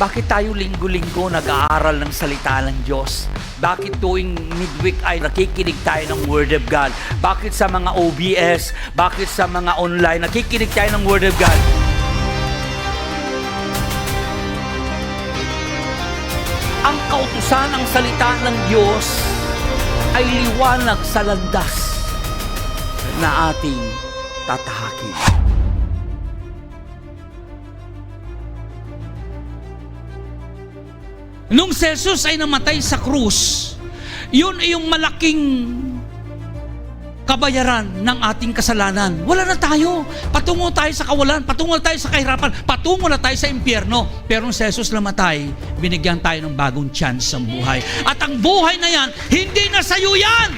Bakit tayo linggo-linggo nag-aaral ng salita ng Diyos? Bakit tuwing midweek ay nakikinig tayo ng Word of God? Bakit sa mga OBS? Bakit sa mga online nakikinig tayo ng Word of God? Ang kautusan ng salita ng Diyos ay liwanag sa landas na ating tatahakin. Nung si Jesus ay namatay sa krus, yun ay yung malaking kabayaran ng ating kasalanan. Wala na tayo. Patungo tayo sa kawalan, patungo tayo sa kahirapan, patungo na tayo sa impyerno. Pero nung si Jesus namatay, binigyan tayo ng bagong chance sa buhay. At ang buhay na yan, hindi na sa'yo yan!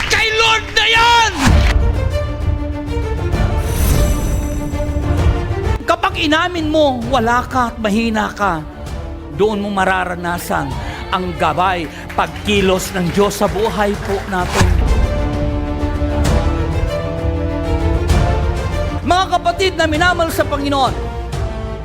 Kay Lord na yan! Kapag inamin mo, wala ka at mahina ka, doon mo mararanasan ang gabay, pagkilos ng Diyos sa buhay po natin. Mga kapatid na minamahal sa Panginoon,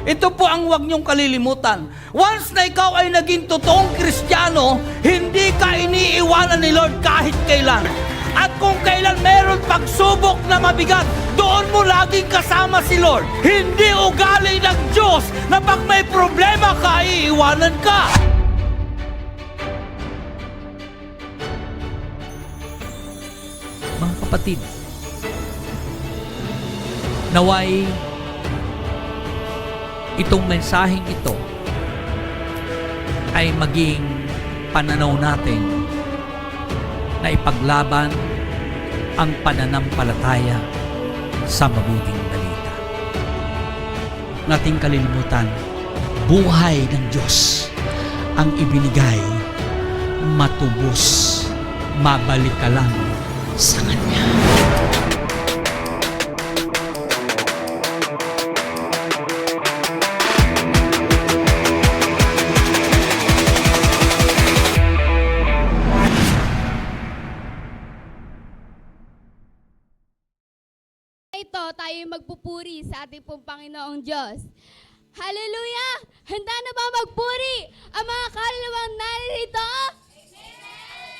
ito po ang huwag niyong kalilimutan. Once na ikaw ay naging totoong Kristiyano, hindi ka iniiwanan ni Lord kahit kailan. At kung kailan meron pagsubok na mabigat, doon mo laging kasama si Lord. Hindi ugali ng Diyos na pag may problema ka, iiwanan ka. Mga kapatid, naway itong mensaheng ito ay maging pananaw natin na ipaglaban ang pananampalataya sa mabuting balita. Nating kalilimutan, buhay ng Diyos ang ibinigay, matubos, mabalik ka lang sa Kanya. Ito, tayo magpupuri sa ating pong Panginoong Diyos. Hallelujah! Handa na ba magpuri ang mga kaluluwang naririto? Amen!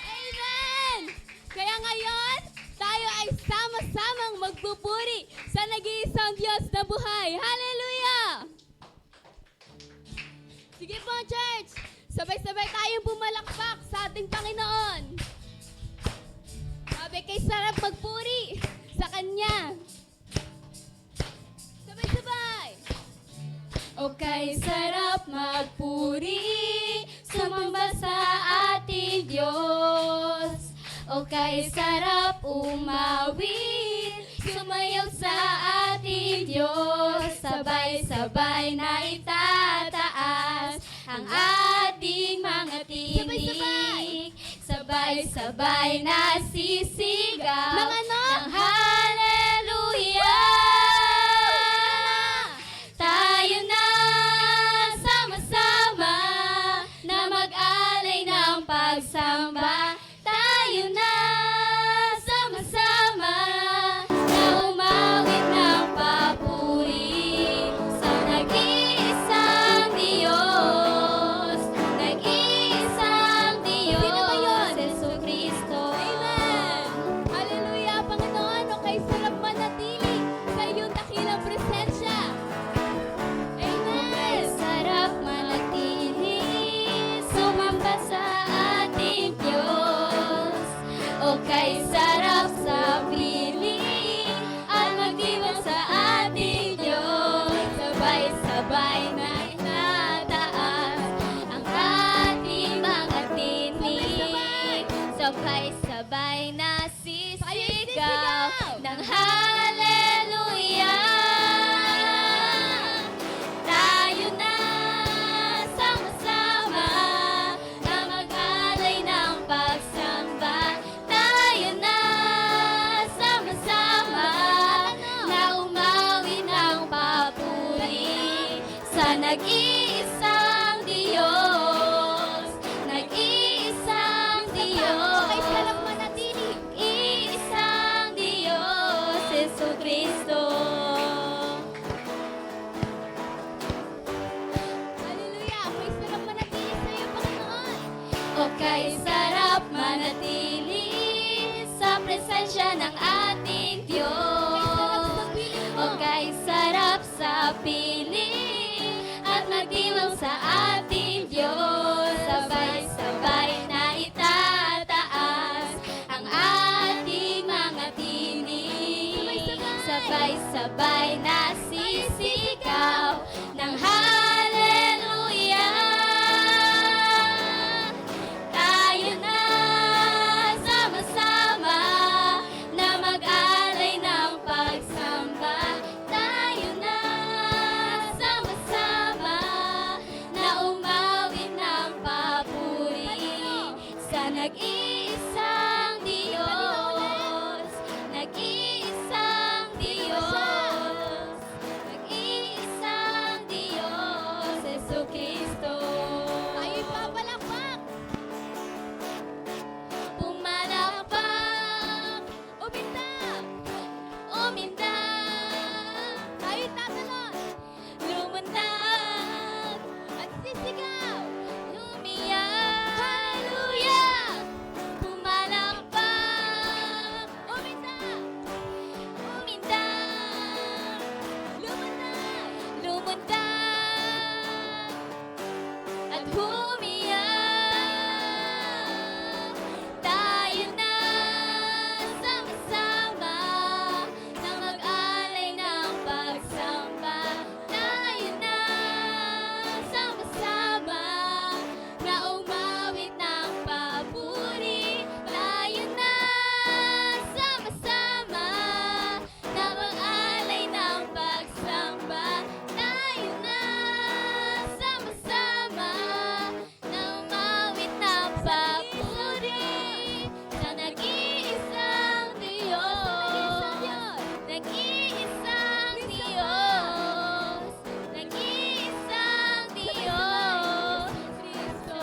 Amen! Kaya ngayon, tayo ay sama-samang magpupuri sa nag-iisang Diyos na buhay. Hallelujah! Sige po, church! Sabay-sabay tayong bumalakpak sa ating Panginoon. Sabi kay sarap magpuri sa Kanya. Sabay-sabay! Okay, sarap magpuri, sumamba sa ating Diyos. Okay, sarap umawit, sumayaw sa ating Diyos. Sabay-sabay na itataas ang ating mga tinig. Sabay-sabay na sisigaw ng hallelujah. Tayo na sama-sama na mag-alay ng pagsamba. Tayo na sama-sama na umawit ng papuri sa nag-iisang Diyos. Nag-iisang Diyos. Sino ba yun? Jesucristo. Amen! Hallelujah, Panginoon. O kay sarap manatili sa iyong dakilang presensya. Amen! Sarap manatili, sumamba sa ating Diyos. O kay sarap sa pili, at magdiwang sa ating Diyos. Sabay-sabay na itataas ang ating mga tinig. Sabay-sabay na sisigaw ng hallelujah. Tayo na sama-sama na mag-alay ng pagsamba. Tayo na sama-sama na umawi ng papuri sa nag-iisang Diyos. Nag-iisang Diyos. Okay, sarap manatili. Iisang Diyos, Jesucristo. kay sarap manatili sa presensya ng ating Diyos. O kay sarap sa piling at magdiwang sa ating Diyos. Sabay-sabay na itataas ang ating mga tinig. Sabay-sabay na sisigaw ng hallelujah. Tayo na sama-sama na mag-alay ng pagsamba. Tayo na sama-sama na umawit ng papuri sa nag-iisang Diyos. Nag-iisang Diyos. Nag-iisang Diyos, Jesucristo. Tayo'y papalakpak. Pumalakpak. Umindak. Umindak. Tayo'y tatalon. Lumundag. At sisigaw. Lumiyak. Hallelujah. Pumalakpak. Umindak. Umindak. Lumundag. Lumundag. At humiyak. Tayo na sama-sama na mag-alay ng pagsamba. Tayo na sama-sama na umawit ng papuri. Tayo na sama-sama na mag-alay ng pagsamba. Tayo na sama-sama na umawit ng papuri sa nag-iisang Diyos. Nag-iisang Diyos. Nag-iisang Diyos. Kristo.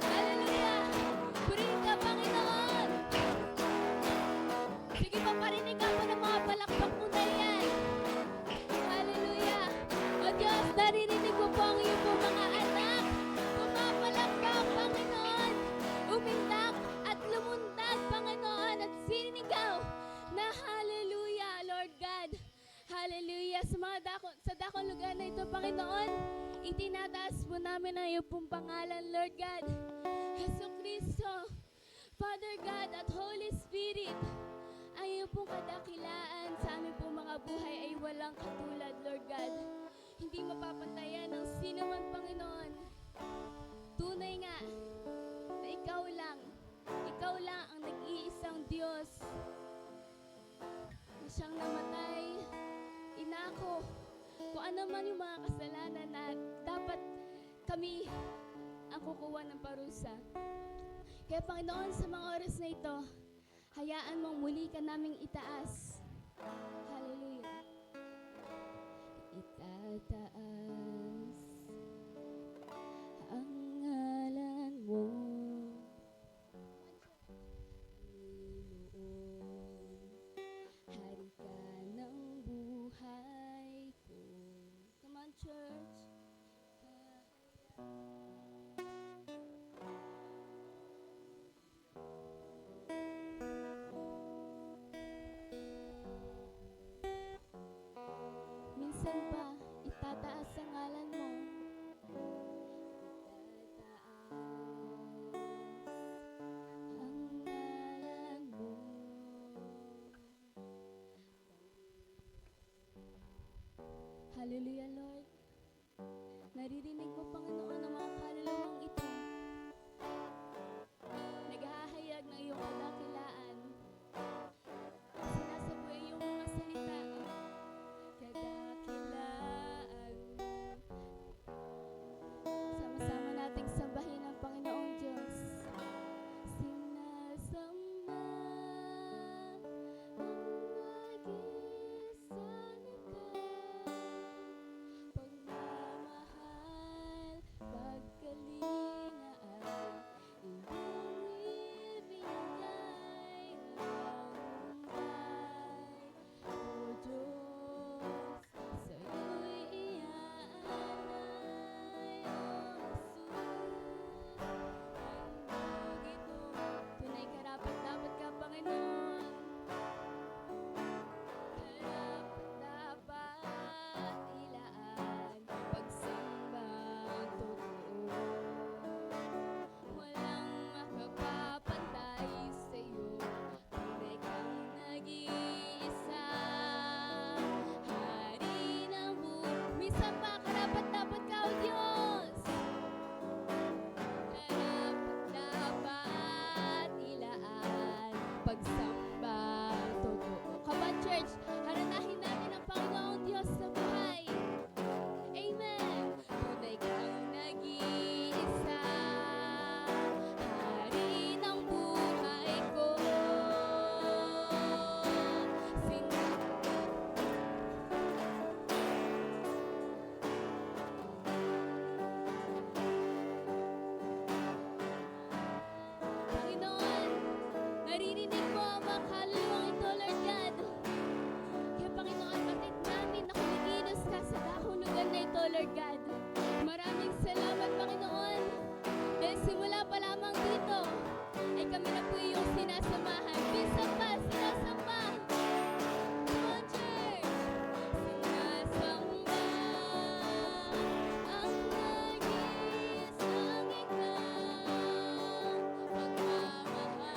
Hallelujah! Purihin ka, Panginoon! Sige pa, parinig ako ng mga palakpak mo na yan. Hallelujah! O Diyos, naririnig mo po ang iyong pong mga anak. Pumapalakpak, Panginoon. Umindak at lumundag, Panginoon. At sinigaw na hallelujah, Lord God. Hallelujah. Sa dakong lugar na ito, Panginoon, itinataas po namin ang iyong pong pangalan, Lord God. Jesucristo, Father God at Holy Spirit, ang iyong pong kadakilaan sa aming pong mga buhay ay walang katulad, Lord God. Hindi mapapantayan ng sino man, Panginoon. Tunay nga na ikaw lang ang nag-iisang Diyos na siyang namatay, inako, kung ano man yung mga kasalanan na dapat kami ang kukuha ng parusa. Kaya Panginoon, sa mga oras na ito, hayaan mong muli ka naming itaas. Hallelujah. Itataas ang ngalan mo, Panginoon. Hari ka ng buhay ko. Come on, church. Minsan pa, itataas ang ngalan mo. Itataas ang ngalan mo. Hallelujah, Lord. Naririnig mo, Panginoon, ang mga kaluluwang ito. Naghahayag ng iyong kadakilaan. Sinasabi ang iyong mga salita. Kadakilaan mo. Sama-sama nating sambahin ang Panginoong Diyos. Sinasamba ang nag-iisa na ka. Pagmamahal Minsan pa, karapat-dapat ka, O Diyos. Karapat-dapat ilaan, pagsamba totoo. Come on, church, haranahin natin ang Panginoong Diyos sa buhay. Amen. Tunay kang nag-iisa, hari ng buhay ko. Panginoon, naririnig mo ang mga kaluluwang ito, Lord God. Kaya Panginoon, bakit namin na kumikilos ka sa kahulugan na ito, Lord God. Maraming salamat, Panginoon. Dahil simula pa lamang dito, ay kami na po iyong sinasamahan. Minsan pa, sinasamba. Come on, church. Sinasamba ang nag-iisang ikaw. Pagmamahal,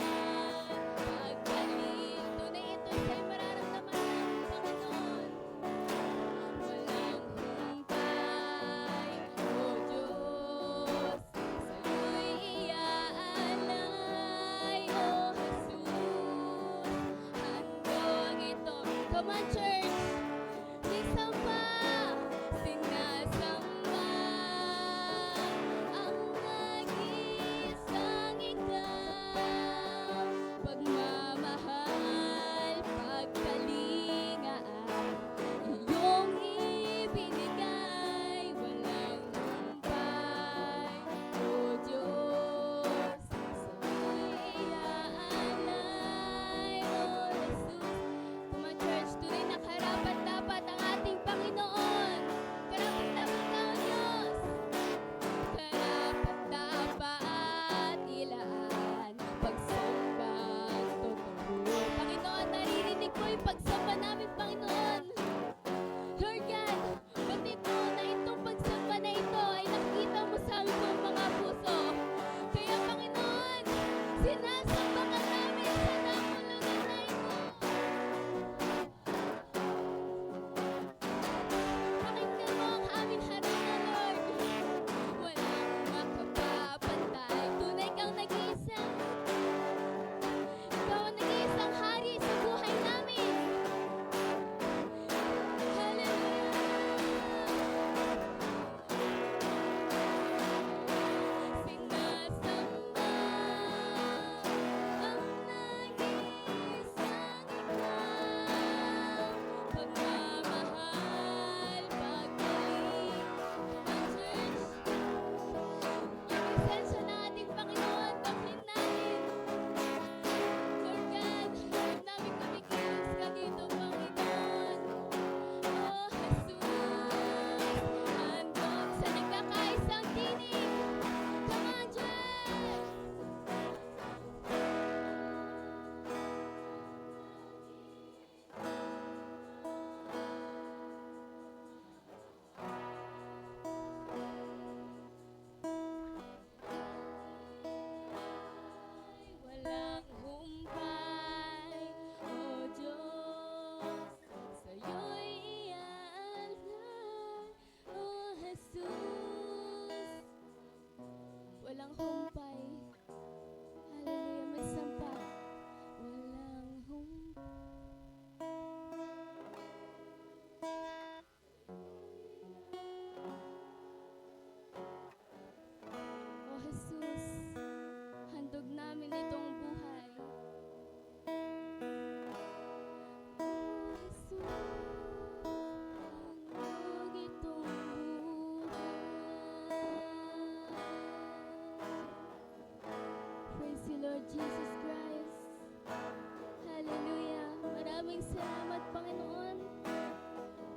paggaling. Tunay ito siya'y mararamdaman namin, Panginoon. Walang humpay, O Diyos, sa'yo'y iaalay, O Jesus. Handog ito. Come on, church! Sinasamba, sinasamba ang nag-iisang ikaw. Pagmamahal, pagkalingaan, iyong ibinigay. Walang humpay, O Diyos, sa'yo'y iaalay, O Jesus. Come on, church, tunay na karapat-dapat ang ating Panginoon. Karapat-dapat ka, O Diyos. Karapat-dapat ilaan, pagsambang totoo. Panginoon, naririnig ko yung pagsamba namin, Panginoon. Lord God, batid mo na itong pagsamba na ito ay nakita mo sa aming mga puso. Kaya Panginoon, sinasamba ka namin sa nakulugan na ito. Pakinggan mo ang aming harana, Lord. Walang makapapantay. Tunay kang nag-iisa. Ikaw ang nag-iisang hari sa buhay namin. Hallelujah. Sinasamba ang nag-iisang ikaw. Pagmamahal, paggaling. Ang church, ang presensya ng ating Panginoon, bakit natin? Lord God, huwag namin kumikilos ka dito, Panginoon. Oh, Jesus, handog sa nagkakaisang tinig. Come on, church! Walang humpay, O Diyos, sa'yo'y iaalay, O Jesus. Walang humpay. Hallelujah, magsampa. Walang humpay. O Jesus, handog namin itong buhay. O Jesus, handog itong buhay. Praise you, Lord Jesus Christ. Hallelujah. Maraming salamat, Panginoon.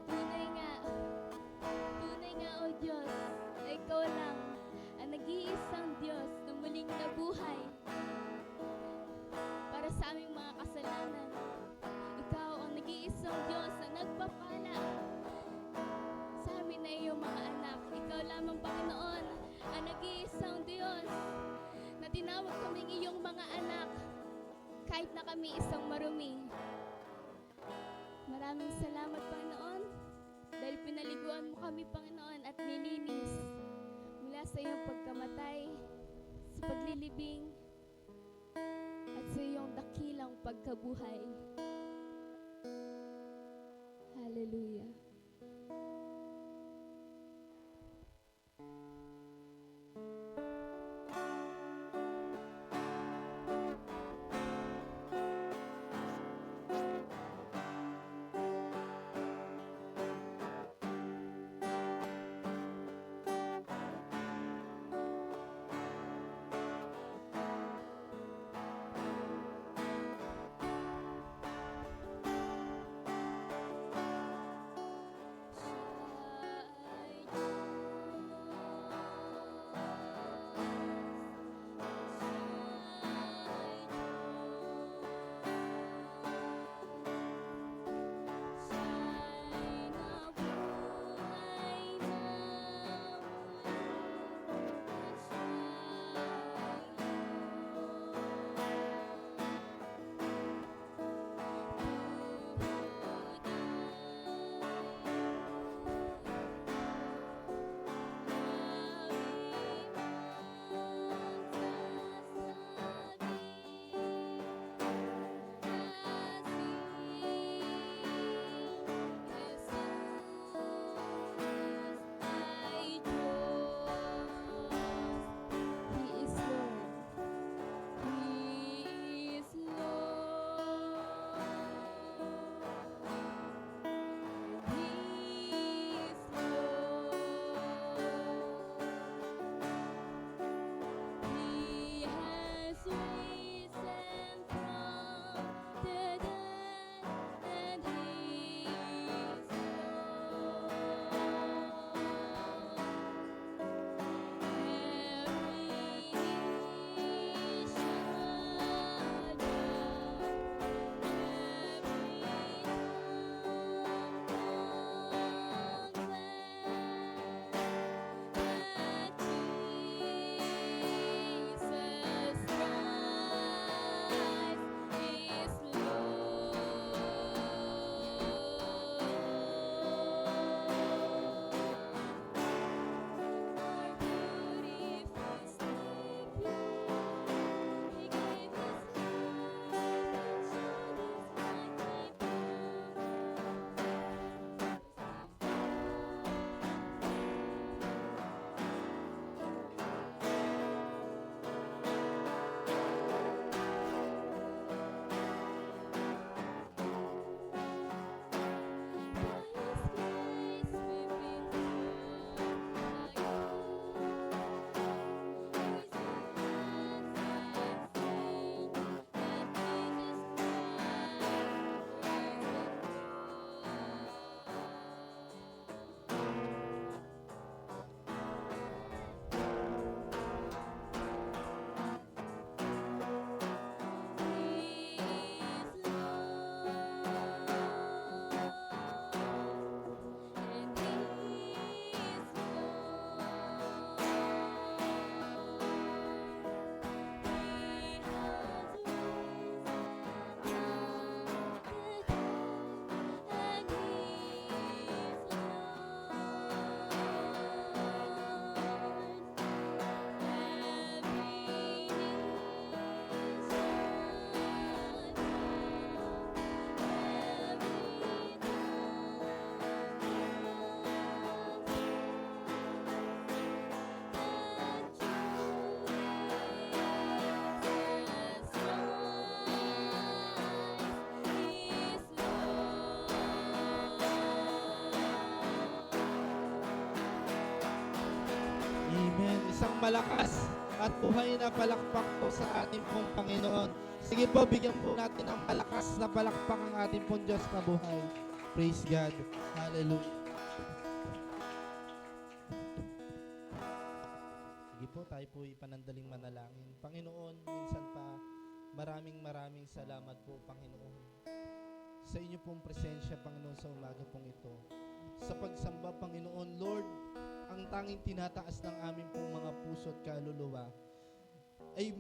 Tunay nga, O Diyos, na Ikaw lang ang nag-iisang Diyos na muling nabuhay para sa aming mga kasalanan. Ikaw ang nag-iisang Diyos na nagpapala sa amin na iyong mga anak. Ikaw lamang, Panginoon, ang nag-iisang Diyos na tinawag kaming iyong mga anak kahit na kami isang marumi. Maraming salamat, Panginoon, dahil pinaliguan mo kami, Panginoon, at nilinis mula sa iyong pagkamatay, sa paglilibing, at sa iyong dakilang pagkabuhay. Hallelujah. Amen. Isang malakas at buhay na palakpak po sa ating pong Panginoon. Sige po, bigyan po natin ang malakas na palakpak ang ating pong Diyos na buhay. Praise God. Hallelujah. Sige po, tayo po ipanandaling manalangin. Panginoon, minsan pa, maraming salamat po, Panginoon. Sa inyo pong presensya, Panginoon, sa umaga pong ito. Sa pagsamba, Panginoon, Lord, ang tanging tinataas ng aming pong mga puso at kaluluwa ay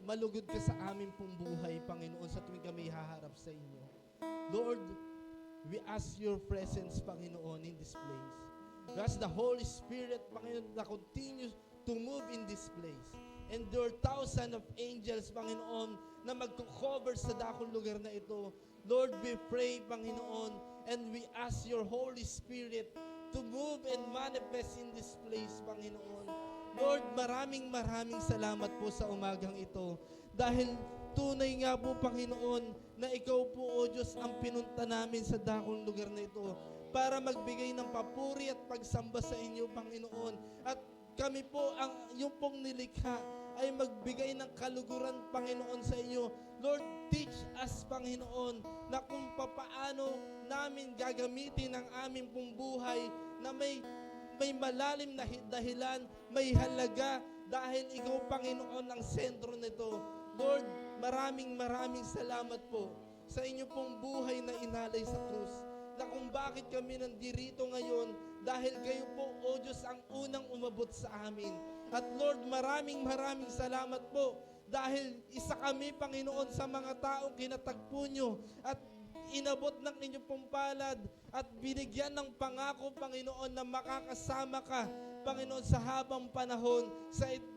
malugod ka sa aming pong buhay, Panginoon, sa tuwing kami haharap sa inyo. Lord, we ask your presence, Panginoon, in this place. We ask the Holy Spirit, Panginoon, na continues to move in this place. And there are thousands of angels, Panginoon, na magko-cover sa dakong lugar na ito. Lord, we pray, Panginoon, and we ask your Holy Spirit to move and manifest in this place, Panginoon. Lord, maraming salamat po sa umagang ito. Dahil tunay nga po, Panginoon, na ikaw po, O Diyos, ang pinunta namin sa dakong lugar na ito para magbigay ng papuri at pagsamba sa inyo, Panginoon. At kami po, ang yung pong nilikha, ay magbigay ng kaluguran, Panginoon, sa inyo. Lord, teach us, Panginoon, na kung papaano namin gagamitin ang aming pong buhay na may malalim na dahilan, may halaga, dahil ikaw, Panginoon, ang sentro nito. Lord, maraming salamat po sa inyo pong buhay na inalay sa krus, na kung bakit kami nandirito ngayon, dahil kayo po, O Diyos, ang unang umabot sa amin. At Lord, maraming salamat po, dahil isa kami, Panginoon, sa mga taong kinatagpo nyo at inabot ng inyong pong palad at binigyan ng pangako, Panginoon, na makakasama ka, Panginoon, sa habang panahon,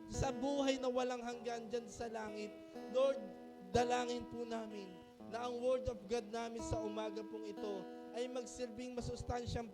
sa buhay na walang hanggan dyan sa langit. Lord, dalangin po namin na ang Word of God namin sa umaga pong ito ay magsilbing masustansyang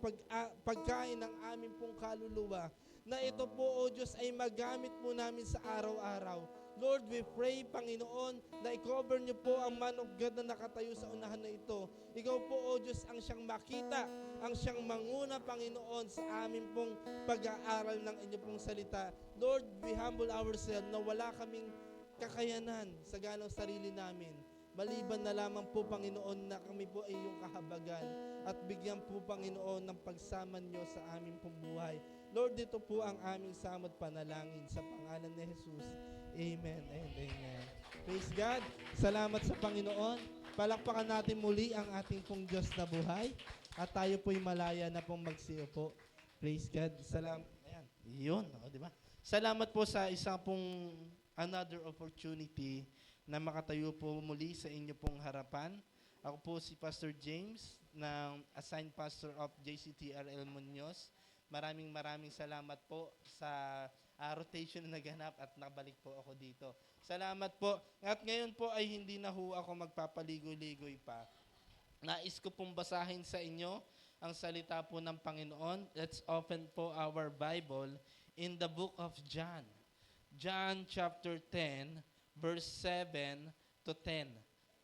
pagkain ng aming pong kaluluwa, na ito po, O Diyos, ay magamit po namin sa araw-araw. Lord, we pray, Panginoon, na i-cover niyo po ang man of God na nakatayo sa unahan na ito. Ikaw po, O Diyos, ang siyang makita, ang siyang manguna, Panginoon, sa amin pong pag-aaral ng inyo pong salita. Lord, we humble ourselves na wala kaming kakayanan sa ganong sarili namin. Maliban na lamang po, Panginoon, na kami po ay iyong kahabagan at bigyan po, Panginoon, ng pagsama niyo sa aming pong buhay. Lord, dito po ang aming samot panalangin sa pangalan ni Jesus. Amen and amen. Praise God. Salamat sa Panginoon. Palakpakan natin muli ang ating pong Diyos na buhay at tayo po'y malaya na pong magsiupo. Praise God. Salamat. Ayan. Yun. O, di ba? Salamat po sa isang pong another opportunity na makatayo po muli sa inyo pong harapan. Ako po si Pastor James ng Assigned Pastor of JCTRL Muñoz. Maraming salamat po sa rotation na naganap at nabalik po ako dito. Salamat po. At ngayon po ay hindi na ho ako magpapaligoy-ligoy pa. Nais ko pong basahin sa inyo ang salita po ng Panginoon. Let's open po our Bible in the book of John. John chapter 10, verse 7 to 10.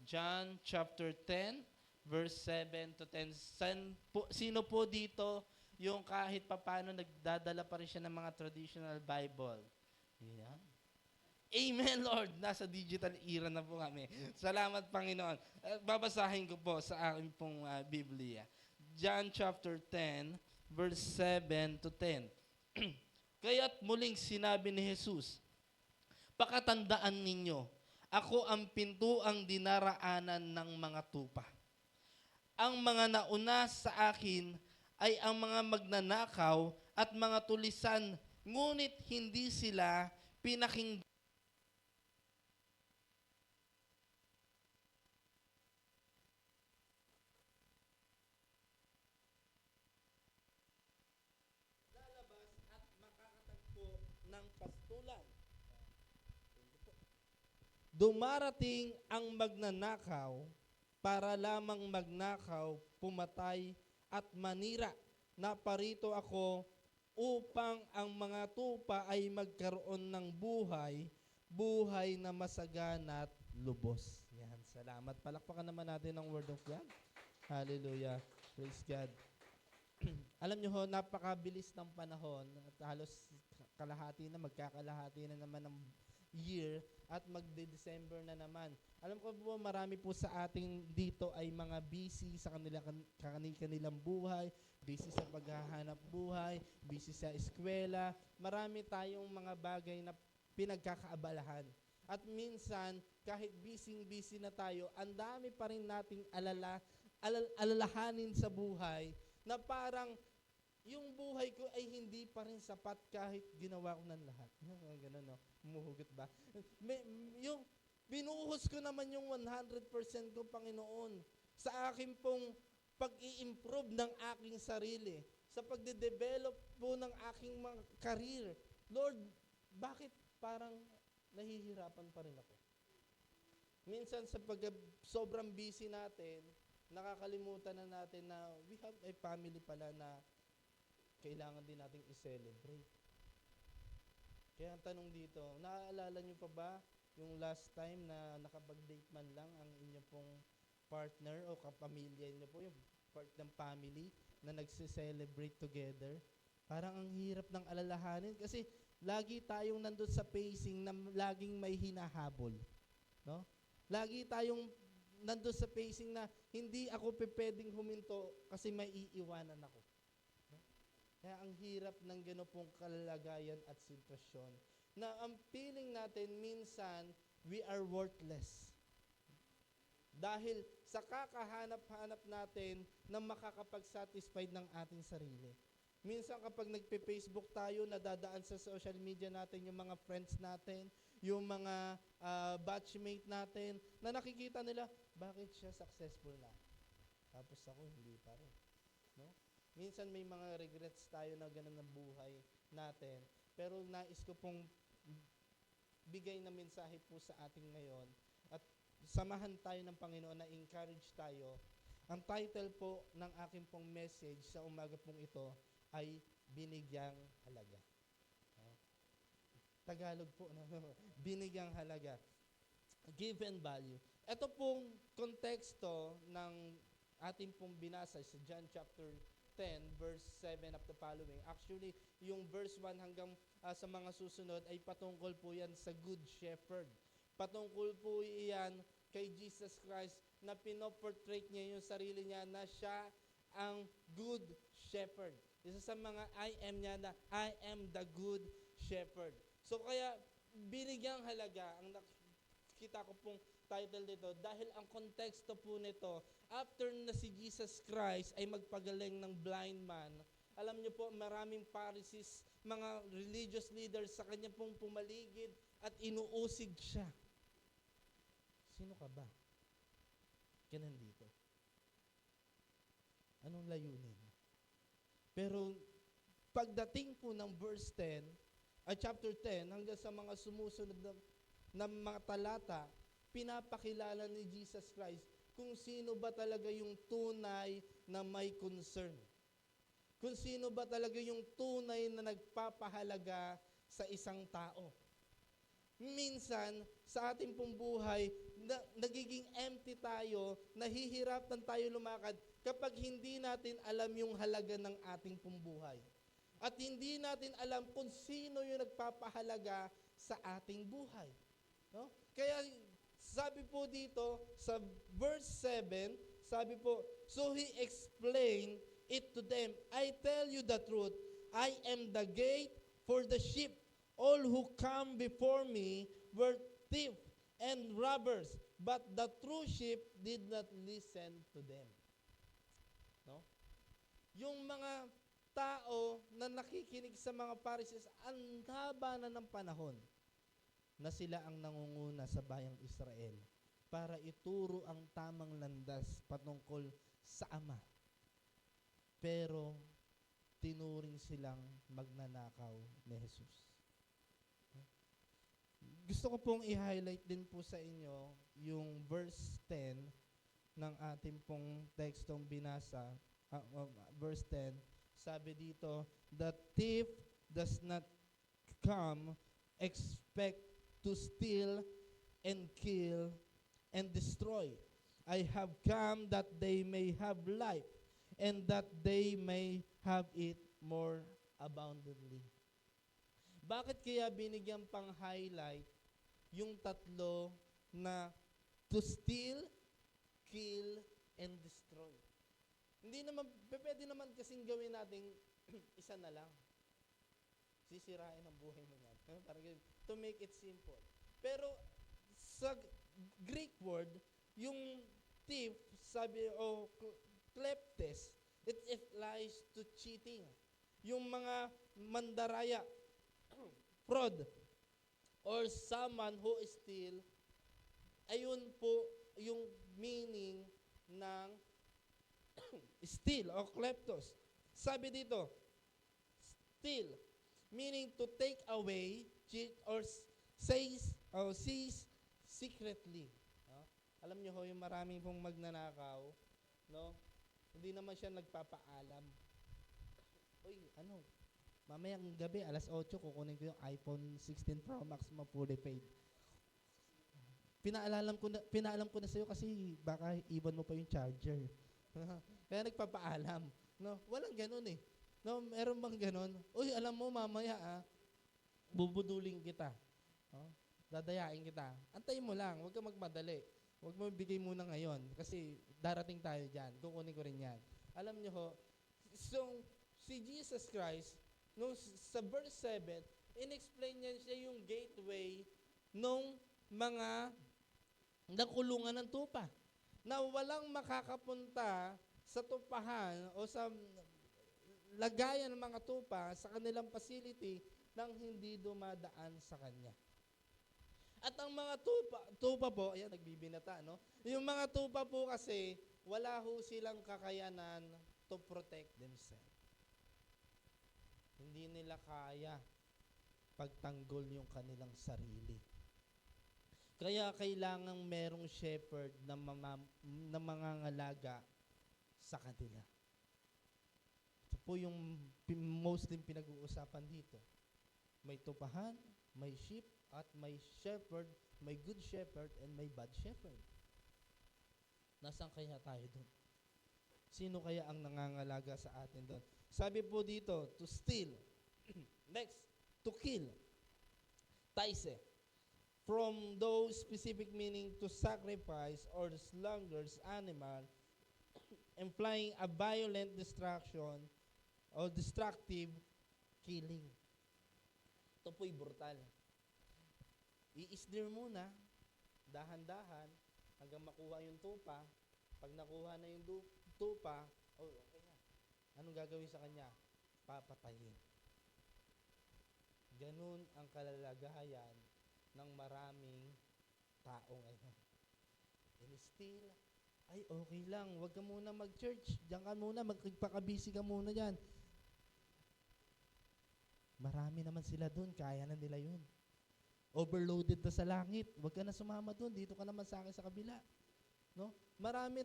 John chapter 10, verse 7 to 10. Sino po dito yung kahit papano nagdadala pa rin siya ng mga traditional Bible? Yan. Amen, Lord. Nasa digital era na po kami. Salamat, Panginoon. Babasahin ko po sa aking pong Biblia. John chapter 10, verse 7 to 10. Kaya't muling sinabi ni Jesus, pakatandaan ninyo, ako ang pintuang dinaraanan ng mga tupa. Ang mga nauna sa akin ay ang mga magnanakaw at mga tulisan, ngunit hindi sila pinakinggan. Lalabas at makakatagpo ng pastulan. Dumarating ang magnanakaw para lamang magnakaw, pumatay, at manira. Naparito ako upang ang mga tupa ay magkaroon ng buhay na masagana at lubos. Yan, salamat. Palakpakan naman natin ang word of God. Hallelujah. Praise God. Alam nyo ho, napakabilis ng panahon at halos magkakalahati na naman ng year at magde-December na naman. Alam ko po, marami po sa ating dito ay mga busy sa kanilang buhay, busy sa paghahanap buhay, busy sa eskwela. Marami tayong mga bagay na pinagkakaabalahan. At minsan, kahit busy na tayo, ang dami pa rin nating alalahanin sa buhay na parang yung buhay ko ay hindi pa rin sapat kahit ginawa ko ng lahat. Ganun, no? Umuhugot ba? Yung binuhos ko naman yung 100% ko, Panginoon, sa akin pong pag-i-improve ng aking sarili, sa pagde-develop po ng aking mga career. Lord, bakit parang nahihirapan pa rin ako? Minsan sa sobrang busy natin, nakakalimutan na natin na we have a family pala na kailangan din nating i-celebrate. Kaya ang tanong dito, naaalala niyo pa ba yung last time na nakapag-date man lang ang inyo pong partner o kapamilya niyo po, yung part ng family na nagse-celebrate together? Parang ang hirap ng alalahanin kasi lagi tayong nandun sa pacing na laging may hinahabol. No? Lagi tayong nandun sa pacing na hindi ako pwedeng huminto kasi may iiwanan ako. No? Kaya ang hirap ng gano'n pong kalagayan at sitwasyon na ang feeling natin minsan we are worthless. Dahil sa kakahanap-hanap natin na makakapag-satisfied ng ating sarili. Minsan kapag nagpe-Facebook tayo, nadadaan sa social media natin yung mga friends natin, yung mga batchmate natin, na nakikita nila, bakit siya successful na? Tapos ako, hindi pa rin. No? Minsan may mga regrets tayo na ganun ng buhay natin. Pero nais ko pong bigay na mensahe po sa ating ngayon at samahan tayo ng Panginoon na encourage tayo. Ang title po ng aking pong message sa umaga pong ito ay Binigyang Halaga. Tagalog po, no? Binigyang halaga. Given value. Ito pong konteksto ng ating pong binasa sa John chapter 10, verse 7 up to following. Actually, yung verse 1 hanggang sa mga susunod ay patungkol po yan sa Good Shepherd. Patungkol po yan kay Jesus Christ na pinoportrait niya yung sarili niya na siya ang Good Shepherd. Isa sa mga I am niya na I am the Good Shepherd. So kaya binigyang halaga ang nakita ko pong title nito dahil ang konteksto po nito, after na si Jesus Christ ay magpagaling ng blind man, alam niyo po maraming Pharisees, mga religious leaders sa kanya pong pumaligid at inuusig siya. Sino ka ba? Ka nandito. Anong layunin? Pero pagdating po ng verse 10, chapter 10, hanggang sa mga sumusunod na mga talata, pinapakilala ni Jesus Christ kung sino ba talaga yung tunay na may concern. Kung sino ba talaga yung tunay na nagpapahalaga sa isang tao. Minsan, sa ating pong buhay, nagiging empty tayo, nahihirapan tayo lumakad kapag hindi natin alam yung halaga ng ating pong buhay. At hindi natin alam kung sino yung nagpapahalaga sa ating buhay. No? Kaya sabi po dito sa verse 7, sabi po, so he explained it to them, I tell you the truth, I am the gate for the sheep. All who come before me were thieves and robbers, but the true sheep did not listen to them. No? Yung mga tao na nakikinig sa mga Pharisees, ang haba na ng panahon na sila ang nangunguna sa bayang Israel para ituro ang tamang landas patungkol sa Ama. Pero tinuring silang magnanakaw ni Jesus. Gusto ko pong i-highlight din po sa inyo yung verse 10 ng ating pong tekstong binasa. Verse 10, sabi dito, the thief does not come expect to steal and kill and destroy. I have come that they may have life and that they may have it more abundantly. Bakit kaya binigyan pang highlight yung tatlo na to steal, kill, and destroy? Hindi naman, pwede naman kasing gawin natin isa na lang. Sisirain ang buhay mo yan. Parang to make it simple. Pero sa Greek word, yung thief, sabi, o kleptes, it applies to cheating. Yung mga mandaraya, fraud, or someone who steal, ayun po yung meaning ng steal o kleptos. Sabi dito, steal, meaning to take away, cheat, or seize secretly. No? Alam niyo ho, yung maraming pong magnanakaw, no? Hindi naman siya nagpapaalam. Uy, mamayang gabi, alas 8, kukunin ko yung iPhone 16 Pro Max mo fully paid. Pinaalam ko na sa'yo kasi baka iwan mo pa yung charger. Kaya nagpapaalam. No, walang ganun eh. No, meron bang ganun? Uy, alam mo mamaya bubuduling kita. No? Dadayain kita. Antayin mo lang, huwag kang magmadali. Huwag mo bigay muna ngayon kasi darating tayo diyan. Kukunin ko rin 'yan. Alam niyo ho, so si Jesus Christ no sa verse 7, inexplain niya siya yung gateway nung mga nakulungan ng tupa na walang makakapunta sa tupahan o sa lagayan ng mga tupa sa kanilang facility nang hindi dumadaan sa kanya. At ang mga tupa po, ayan, nagbibinata, no? Yung mga tupa po kasi, wala ho silang kakayanan to protect themselves. Hindi nila kaya pagtanggol yung kanilang sarili. Kaya kailangang merong shepherd na mangangalaga sa kanila. Ito po yung mostly pinag-uusapan dito. May tupahan, may sheep, at may shepherd, may good shepherd, and may bad shepherd. Nasaan kaya tayo doon? Sino kaya ang nangangalaga sa atin doon? Sabi po dito, to steal. Next, to kill. Taise. From those specific meaning to sacrifice or slaughter's animal, implying a violent destruction or destructive killing. Ito po'y brutal. I-isdir muna, dahan-dahan, hanggang makuha yung tupa. Pag nakuha na yung tupa, okay na. Anong gagawin sa kanya? Papatayin. Ganun ang kalalagayan ng maraming tao ngayon. In-steal, ay okay lang, huwag ka muna mag-church. Diyan ka muna, magpaka-busy ka muna dyan. Marami naman sila dun, kaya na nila yun. Overloaded na sa langit, huwag ka na sumama dun, dito ka naman sa akin sa kabila. No? Marami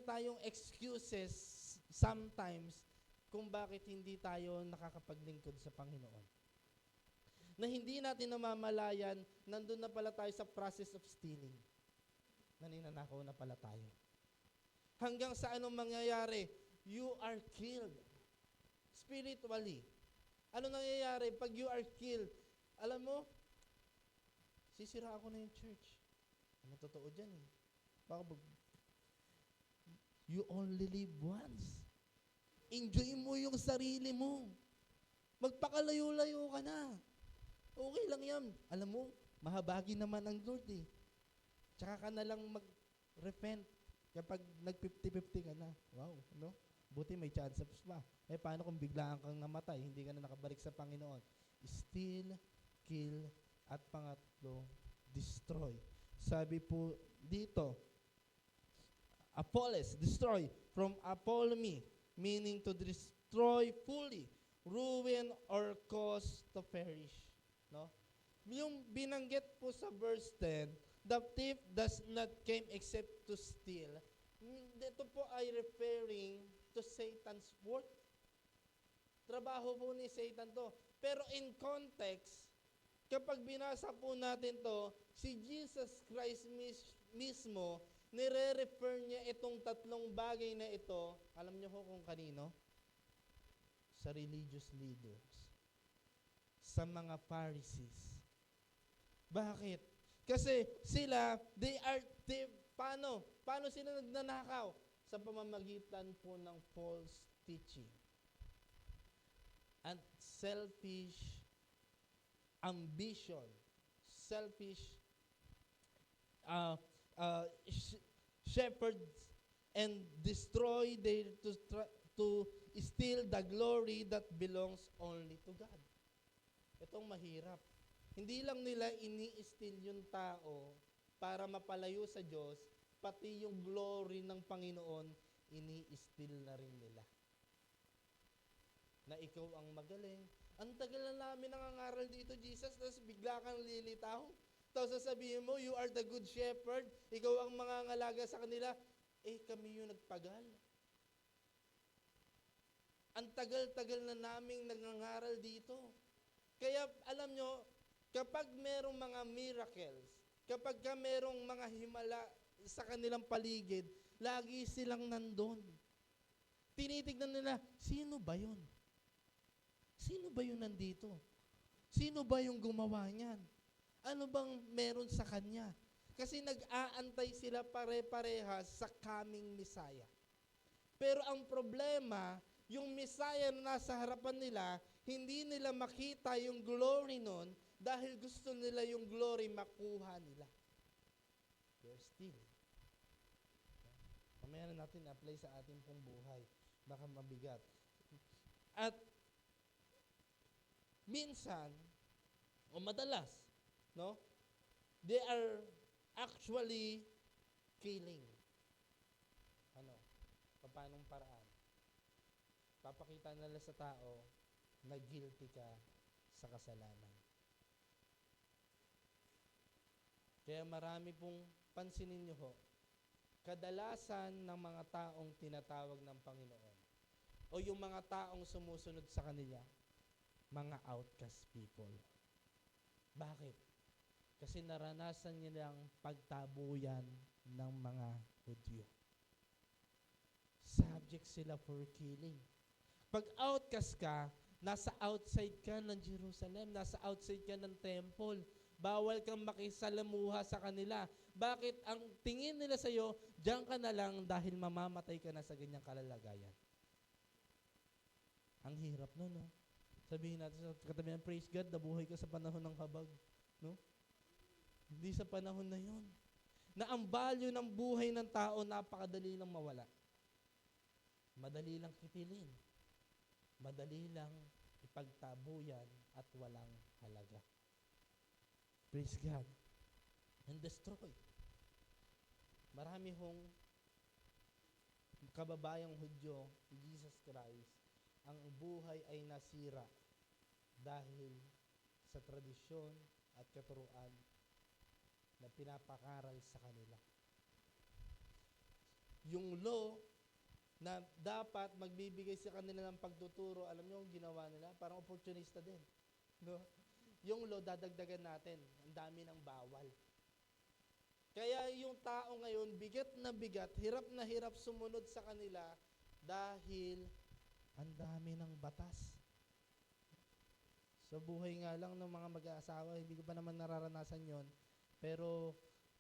tayong excuses sometimes kung bakit hindi tayo nakakapaglingkod sa Panginoon. Na hindi natin namamalayan, nandun na pala tayo sa process of stealing. Naninanakaw na pala tayo. Hanggang sa anong mangyayari? You are killed. Spiritually. Ano nangyayari? Pag you are killed, alam mo, sisira ako na yung church. Ano totoo dyan eh? You only live once. Enjoy mo yung sarili mo. Magpakalayo-layo ka na. Okay lang yan. Alam mo, mahabagi naman ang Lord eh. Tsaka ka na lang mag-repent kapag nag-50-50 ka na. Wow, no? Buti may chances pa. Eh, paano kung biglaan kang namatay, hindi ka na nakabalik sa Panginoon? Steal, kill, at pangatlo, destroy. Sabi po dito, Apolles, destroy, from apolemy, meaning to destroy fully, ruin or cause to perish. No? Yung binanggit po sa verse 10, the thief does not came except to steal. Dito po ay referring to Satan's work. Trabaho po ni Satan to. Pero in context, kapag binasa po natin to, si Jesus Christ mismo, nire-refer niya itong tatlong bagay na ito, alam niyo ho kung kanino? Sa religious leaders. Sa mga Pharisees. Bakit? Kasi sila, paano sila nagnanakaw? Sa pamamagitan po ng false teaching. And selfish ambition, selfish shepherds and destroy to steal the glory that belongs only to God. Itong mahirap. Hindi lang nila ini-steal yung tao para mapalayo sa Diyos, pati yung glory ng Panginoon, ini-steal na rin nila. na ikaw ang magaling. Ang tagal na namin nangangaral dito, Jesus, tapos bigla kang lilitaw. Tapos sasabihin mo, you are the good shepherd, ikaw ang mangangalaga sa kanila. Kami yung nagpagal. Ang tagal-tagal na naming nangangaral dito. Kaya alam nyo, kapag merong mga miracles, kapag merong mga himala sa kanilang paligid, lagi silang nandun. Tinitignan nila, sino ba yun? Sino ba yun nandito? Sino ba yung gumawa niyan? Ano bang meron sa kanya? Kasi nag-aantay sila pare-parehas sa coming Messiah. Pero ang problema, yung Messiah na nasa harapan nila, hindi nila makita yung glory nun dahil gusto nila yung glory makuha nila. They're still. Mamaya na natin apply sa ating pong buhay. Baka mabigat. At minsan, o madalas, no? They are actually killing. Ano? Paanong paraan? Papakita nila sa tao na guilty ka sa kasalanan. Kaya marami pong pansinin nyo ho, kadalasan ng mga taong tinatawag ng Panginoon o yung mga taong sumusunod sa kanila, mga outcast people. Bakit? Kasi naranasan nilang pagtabuyan ng mga Hudyo. Subject sila for killing. Pag outcast ka, nasa outside ka ng Jerusalem, nasa outside ka ng temple, bawal kang makisalamuha sa kanila. Bakit? Ang tingin nila sa iyo, diyan ka na lang dahil mamamatay ka na sa ganyang kalalagayan. Ang hirap nun, no? Sabihin natin sa katabihan, praise God, nabuhay ka sa panahon ng habag. No? Hindi sa panahon na yun. Na ang value ng buhay ng tao, napakadali lang mawala. Madali lang kitilin. Madali lang ipagtabuyan at walang halaga. Praise God. And destroy. Marami hong kababayang Hudyo, Jesus Christ, ang buhay ay nasira dahil sa tradisyon at katuruan na pinapakaral sa kanila. Yung law na dapat magbibigay sa kanila ng pagtuturo, alam niyo ang ginawa nila? Parang opportunista din. No? Yung law, dadagdagan natin. Ang dami ng bawal. Kaya yung tao ngayon, bigat na bigat, hirap na hirap sumunod sa kanila dahil ang dami ng batas. Sa buhay nga lang ng mga mag-aasawa, hindi ko pa naman nararanasan yon. Pero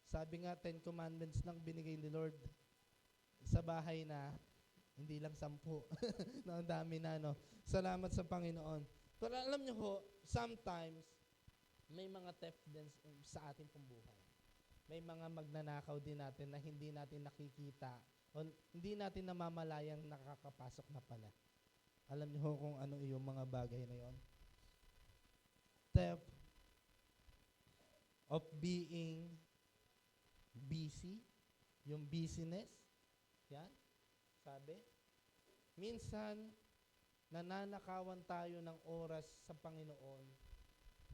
sabi nga, 10 commandments lang binigay ni Lord sa bahay na, hindi lang 10. No, ang dami na, no? Salamat sa Panginoon. Pero alam nyo ho, sometimes, may mga theft din sa ating pong buhay. May mga magnanakaw din natin na hindi natin nakikita o hindi natin namamalayang nakakapasok na pala. Alam niyo ho kung ano yung mga bagay na yon? Theft of being busy, yung busyness, yan, sabi. Minsan, nananakawan tayo ng oras sa Panginoon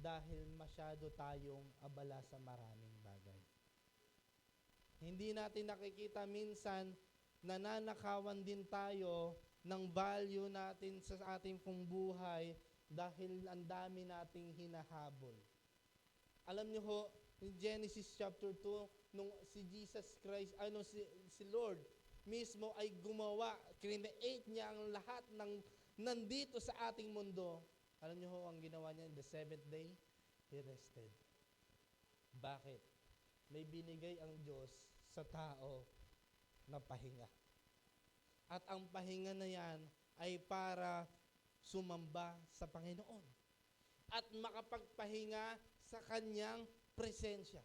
dahil masyado tayong abala sa maraming bagay. Hindi natin nakikita minsan, nananakawan din tayo ng value natin sa ating pong buhay dahil ang dami nating hinahabol. Alam niyo ho, in Genesis chapter 2, nung si Jesus Christ, si Lord mismo ay gumawa, create niya ang lahat ng nandito sa ating mundo. Alam niyo ho, ang ginawa niya, in the 7th day, He rested. Bakit? May binigay ang Diyos sa tao na pahinga. At ang pahinga na yan ay para sumamba sa Panginoon. At makapagpahinga sa Kanyang presensya.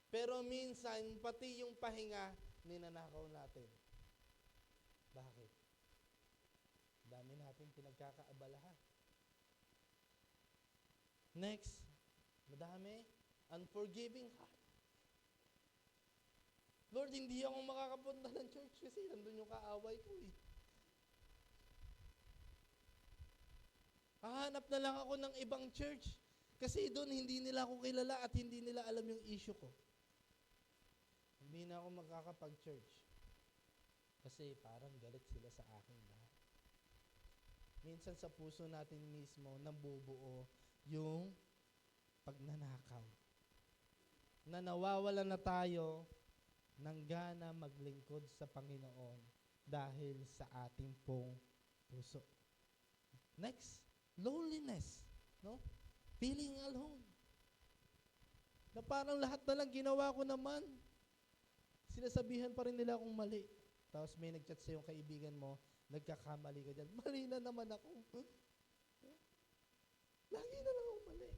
Pero minsan, pati yung pahinga, ninanakaw natin. Bakit? Dami natin pinagkakaabalahan. Next, madami, unforgiving heart. Lord, hindi ako makakapunta ng church kasi nandun yung kaaway ko eh. Hahanap na lang ako ng ibang church. Kasi doon hindi nila ako kilala at hindi nila alam yung issue ko. Hindi na ako magkakapag-church. Kasi parang galit sila sa akin lahat. Minsan sa puso natin mismo nabubuo yung pagnanakaw. Na nawawala na tayo ng gana maglingkod sa Panginoon dahil sa ating pong puso. Next, loneliness. No? Feeling alone. Na parang lahat na lang ginawa ko naman. Sinasabihan pa rin nila akong mali. Tapos may nag-chat sa yung kaibigan mo, nagkakamali ka dyan. Mali na naman ako. Lagi na lang ako mali.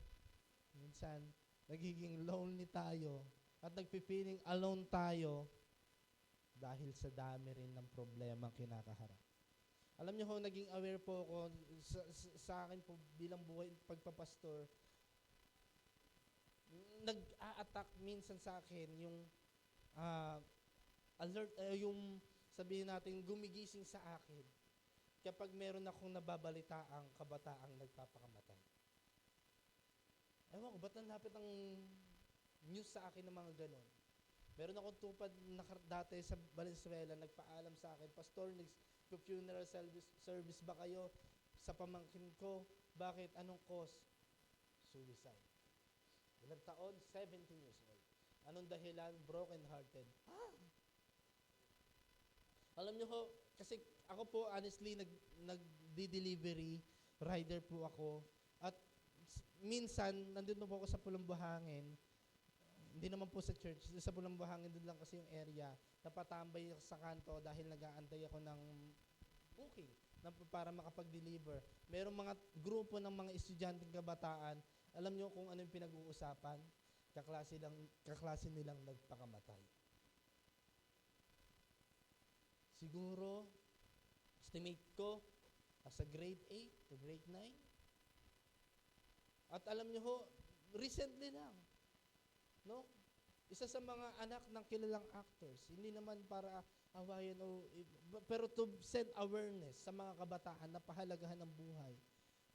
Minsan, nagiging lonely tayo at nagpipiling alone tayo dahil sa dami rin ng problema kinakaharap. Alam niyo ho, naging aware po ako sa akin po bilang buhay pagpapastor, nag-a-attack minsan sa akin yung alert, yung sabihin natin gumigising sa akin kapag meron akong nababalitaang kabataang nagpapakamatay. Ewan ko, ba't nalapit ang news sa akin ng mga ganon? Meron akong tupad dati sa Valenzuela, nagpaalam sa akin, Pastor, funeral service ba kayo sa pamangkin ko? Bakit? Anong cause? Suicide. Ilang taon? 17 years old. Anong dahilan? Broken hearted. Alam nyo ho, kasi ako po honestly nagdi-delivery, rider po ako, at minsan, nandun po ako sa Pulang Buhangin, hindi naman po sa church, sa Pulang Buhangin, doon lang kasi yung area, napatambay ako sa kanto dahil nag-aantay ako ng booking para makapag-deliver. Merong mga grupo ng mga estudyanteng kabataan, alam nyo kung ano yung pinag-uusapan? Kaklase nilang nagpakamatay. Siguro, estimate ko, as a grade 8 to grade 9. At alam nyo ho, recently lang, no? Isa sa mga anak ng kilalang actors, hindi naman para awayan pero to send awareness sa mga kabataan na pahalagahan ng buhay.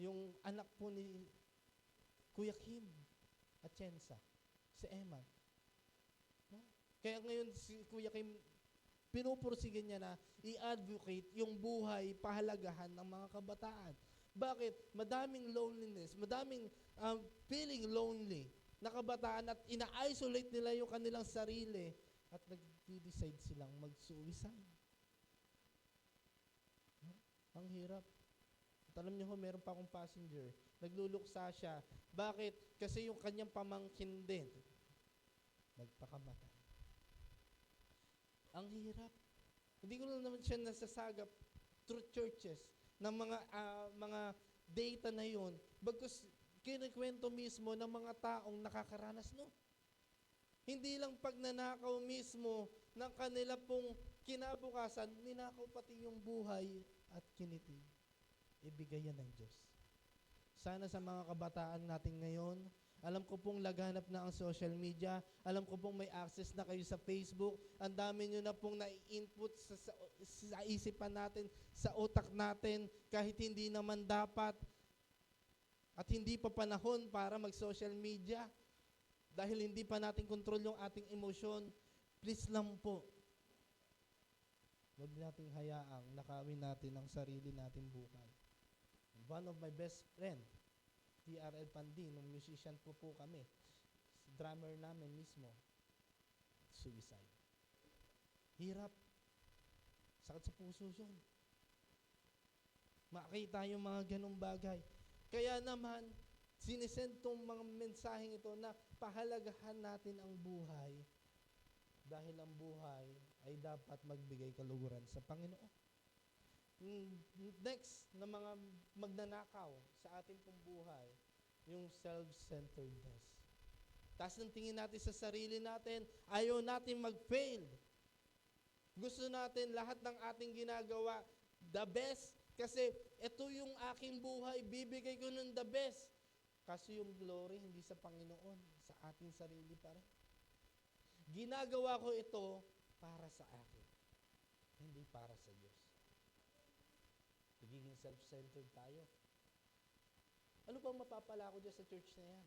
Yung anak po ni Kuya Kim Atienza, si Emma. No? Kaya ngayon si Kuya Kim, pinupursigan niya na i-advocate yung buhay, pahalagahan ng mga kabataan. Bakit? Madaming loneliness, madaming feeling lonely na kabataan at ina-isolate nila yung kanilang sarili at nag-decide silang mag-suicide. Ang hirap. At alam niyo ho, meron pa akong passenger. Nagluluksa siya. Bakit? Kasi yung kanyang pamangkin din nagpakamatay. Ang hirap. Hindi ko lang naman siya nasasagap through churches ng mga data na yun. Bagkus kinikwento mismo ng mga taong nakakaranas no. Hindi lang pagnanakaw mismo ng kanila pong kinabukasan, ninakaw pati yung buhay at kiniti. Ibigay yan ng Diyos. Sana sa mga kabataan natin ngayon, alam ko pong laganap na ang social media, alam ko pong may access na kayo sa Facebook, ang dami nyo na pong na-input sa isipan natin, sa utak natin, kahit hindi naman dapat, at hindi pa panahon para mag-social media dahil hindi pa natin control yung ating emosyon. Please lang po, huwag nating hayaang nakawin natin ang sarili natin buhay. One of my best friend, TRL Pandi, nung musician po kami, drummer namin mismo, suicide. Hirap. Sakit sa puso yun. Makita yung mga ganong bagay. Kaya naman, sinisend tong mga mensaheng ito na pahalagahan natin ang buhay dahil ang buhay ay dapat magbigay kaluguran sa Panginoon. Next na mga magnanakaw sa ating pong buhay, yung self-centeredness. Taas ng tingin natin sa sarili natin, ayaw natin mag-fail. Gusto natin lahat ng ating ginagawa, the best, kasi ito yung aking buhay, bibigay ko ng the best. Kasi yung glory hindi sa Panginoon, sa ating sarili pa rin. Ginagawa ko ito para sa akin, hindi para sa Diyos. Nagiging self-centered tayo. Ano bang mapapala ko dyan sa church na yan?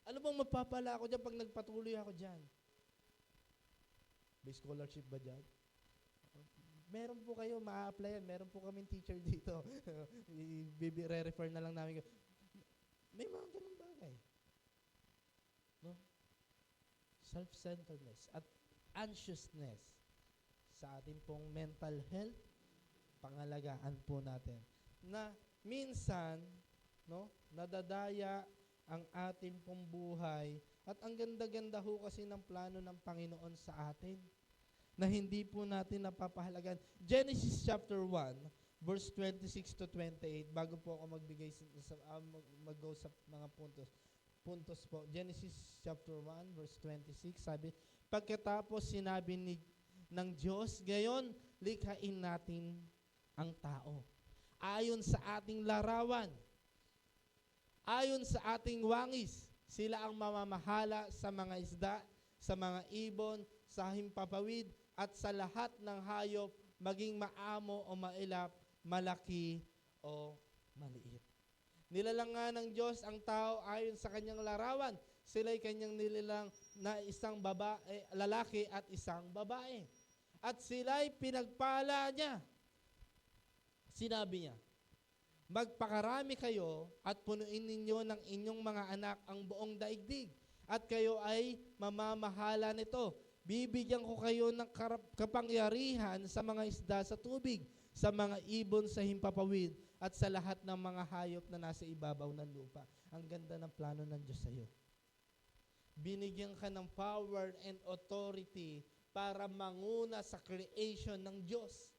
Ano bang mapapala ko dyan pag nagpatuloy ako dyan? May scholarship ba dyan? Meron po kayo, ma-applyan. Meron po kaming teacher dito. Re-refer na lang namin. May mga ganun bagay. No? Self-centeredness at anxiousness sa ating pong mental health, pangalagaan po natin. Na minsan, no, nadadaya ang ating pong buhay at ang ganda-ganda ho kasi ng plano ng Panginoon sa atin na hindi po natin napapahalagan. Genesis chapter 1, verse 26 to 28, bago po ako magbigay mag-go sa mga puntos po. Genesis chapter 1, verse 26, sabi, pagkatapos sinabi ng Diyos, gayon, likhain natin ang tao. Ayon sa ating larawan, ayon sa ating wangis, sila ang mamamahala sa mga isda, sa mga ibon, sa himpapawid, at sa lahat ng hayop, maging maamo o mailap, malaki o maliit. Nilalang nga ng Diyos ang tao ayon sa kanyang larawan. Sila'y kanyang nilalang na isang lalaki at isang babae. At sila'y pinagpala niya. Sinabi niya, magpakarami kayo at punuin ninyo ng inyong mga anak ang buong daigdig. At kayo ay mamamahala nito. Bibigyan ko kayo ng kapangyarihan sa mga isda sa tubig, sa mga ibon sa himpapawid, at sa lahat ng mga hayop na nasa ibabaw ng lupa. Ang ganda ng plano ng Diyos sa iyo. Binigyan ka ng power and authority para manguna sa creation ng Diyos.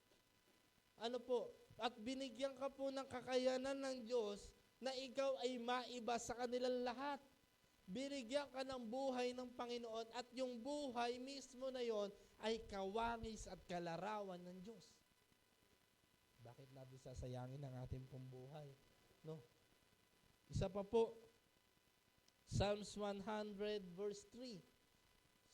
Ano po? At binigyan ka po ng kakayanan ng Diyos na ikaw ay maiba sa kanilang lahat. Binigyan ka ng buhay ng Panginoon at yung buhay mismo na yon ay kawangis at kalarawan ng Diyos. Bakit natin sasayangin ang ating pong buhay? No? Isa pa po, Psalms 100 verse 3.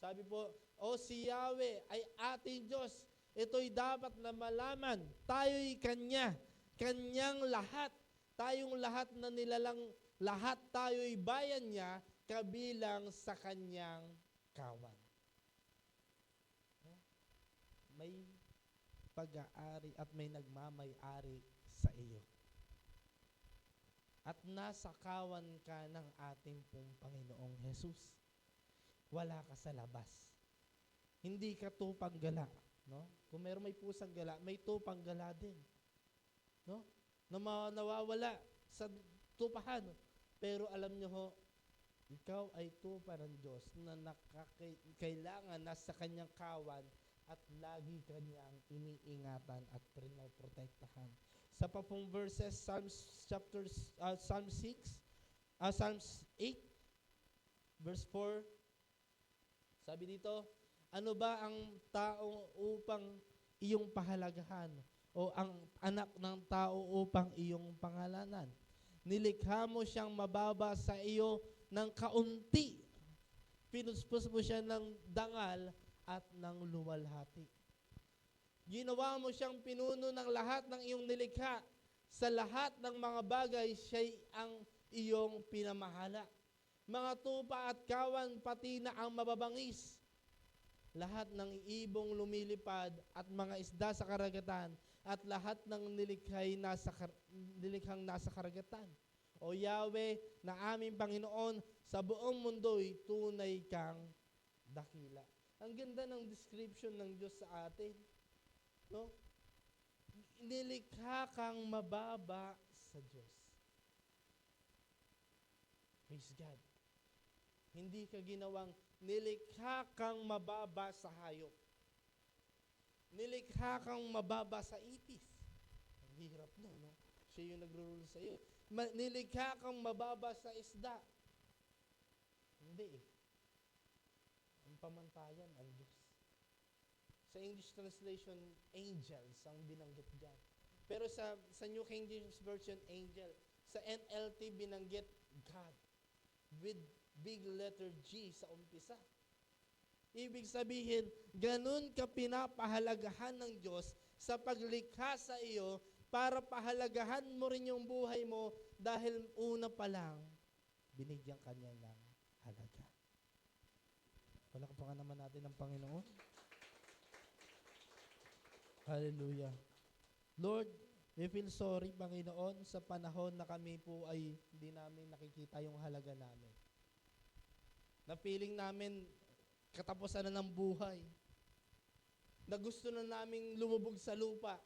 Sabi po, o si Yahweh ay ating Diyos. Ito'y dapat na malaman. Tayo'y Kanya. Kanyang lahat. Tayong lahat na nilalang, lahat tayo'y bayan niya, kabilang sa kanyang kawan. May pag-aari at may nagmamay-ari sa iyo. At nasa kawan ka ng ating pong Panginoong Jesus. Wala ka sa labas. Hindi ka tupang gala. No? Kung meron may pusang gala, may tupang gala din. No? Na nawawala sa tupahan. Pero alam nyo ho, ikaw ay tupa ng Diyos na kailangan nasa kanyang kawan at lagi kanyang iniingatan at pinoprotektahan. Sa pa pong verses, Psalms 8, verse 4, sabi dito, ano ba ang tao upang iyong pahalagahan o ang anak ng tao upang iyong pangalanan? Nilikha mo siyang mababa sa iyo ng kaunti. Pinuspos mo siya ng dangal at ng luwalhati. Ginawa mo siyang pinuno ng lahat ng iyong nilikha. Sa lahat ng mga bagay, siya'y ang iyong pinamahala. Mga tupa at kawan, pati na ang mababangis. Lahat ng ibong lumilipad at mga isda sa karagatan at lahat ng nilikhang nasa karagatan. O Yahweh, na aming Panginoon, sa buong mundo'y tunay kang dakila. Ang ganda ng description ng Diyos sa atin. No? Nilikha kang mababa sa Diyos. Praise God. Hindi ka ginawang nilikha kang mababa sa hayop. Nilikha kang mababa sa ipis. Ang hirap no? Siya yung nagro-rule sa iyo. Nilikha kang mababa sa isda. Hindi eh. Ang pamantayan, ang Diyos. Sa English translation, angels ang binanggit dyan. Pero sa New King James Version, angel. Sa NLT, binanggit God. With big letter G sa umpisa. Ibig sabihin, ganun ka pinapahalagahan ng Diyos sa paglikha sa iyo para pahalagahan mo rin yung buhay mo dahil una pa lang, binigyan kanya ng halaga. Palakpakan naman natin ang Panginoon. Hallelujah. Lord, we feel sorry, Panginoon, sa panahon na kami po ay hindi namin nakikita yung halaga namin. Na feeling namin katapusan na ng buhay. Na gusto na naming lumubog sa lupa.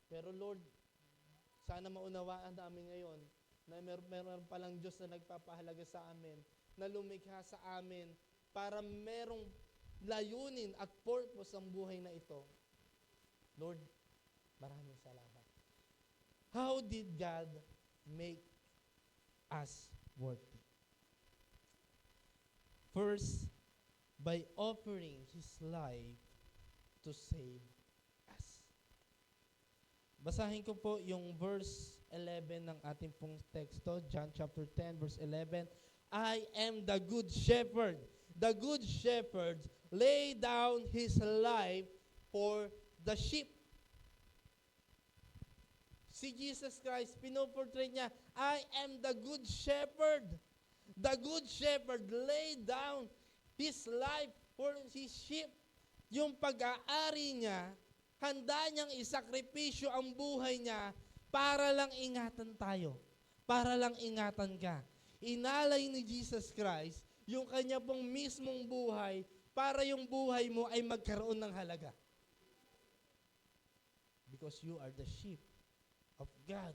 Pero Lord, sana maunawaan namin ngayon na meron palang Diyos na nagpapahalaga sa amin, na lumikha sa amin para merong layunin at purpose ang buhay na ito. Lord, maraming salamat. How did God make us worthy? First, by offering His life to save us. Basahin ko po yung verse 11 ng ating pong teksto, John chapter 10, verse 11. I am the good shepherd. The good shepherd lay down his life for the sheep. Si Jesus Christ, pinoportray niya, I am the good shepherd. The good shepherd laid down his life for his sheep. Yung pag-aari niya, handa niyang isakripisyo ang buhay niya para lang ingatan tayo. Para lang ingatan ka. Inalay ni Jesus Christ yung kanya pong mismong buhay para yung buhay mo ay magkaroon ng halaga. Because you are the sheep of God.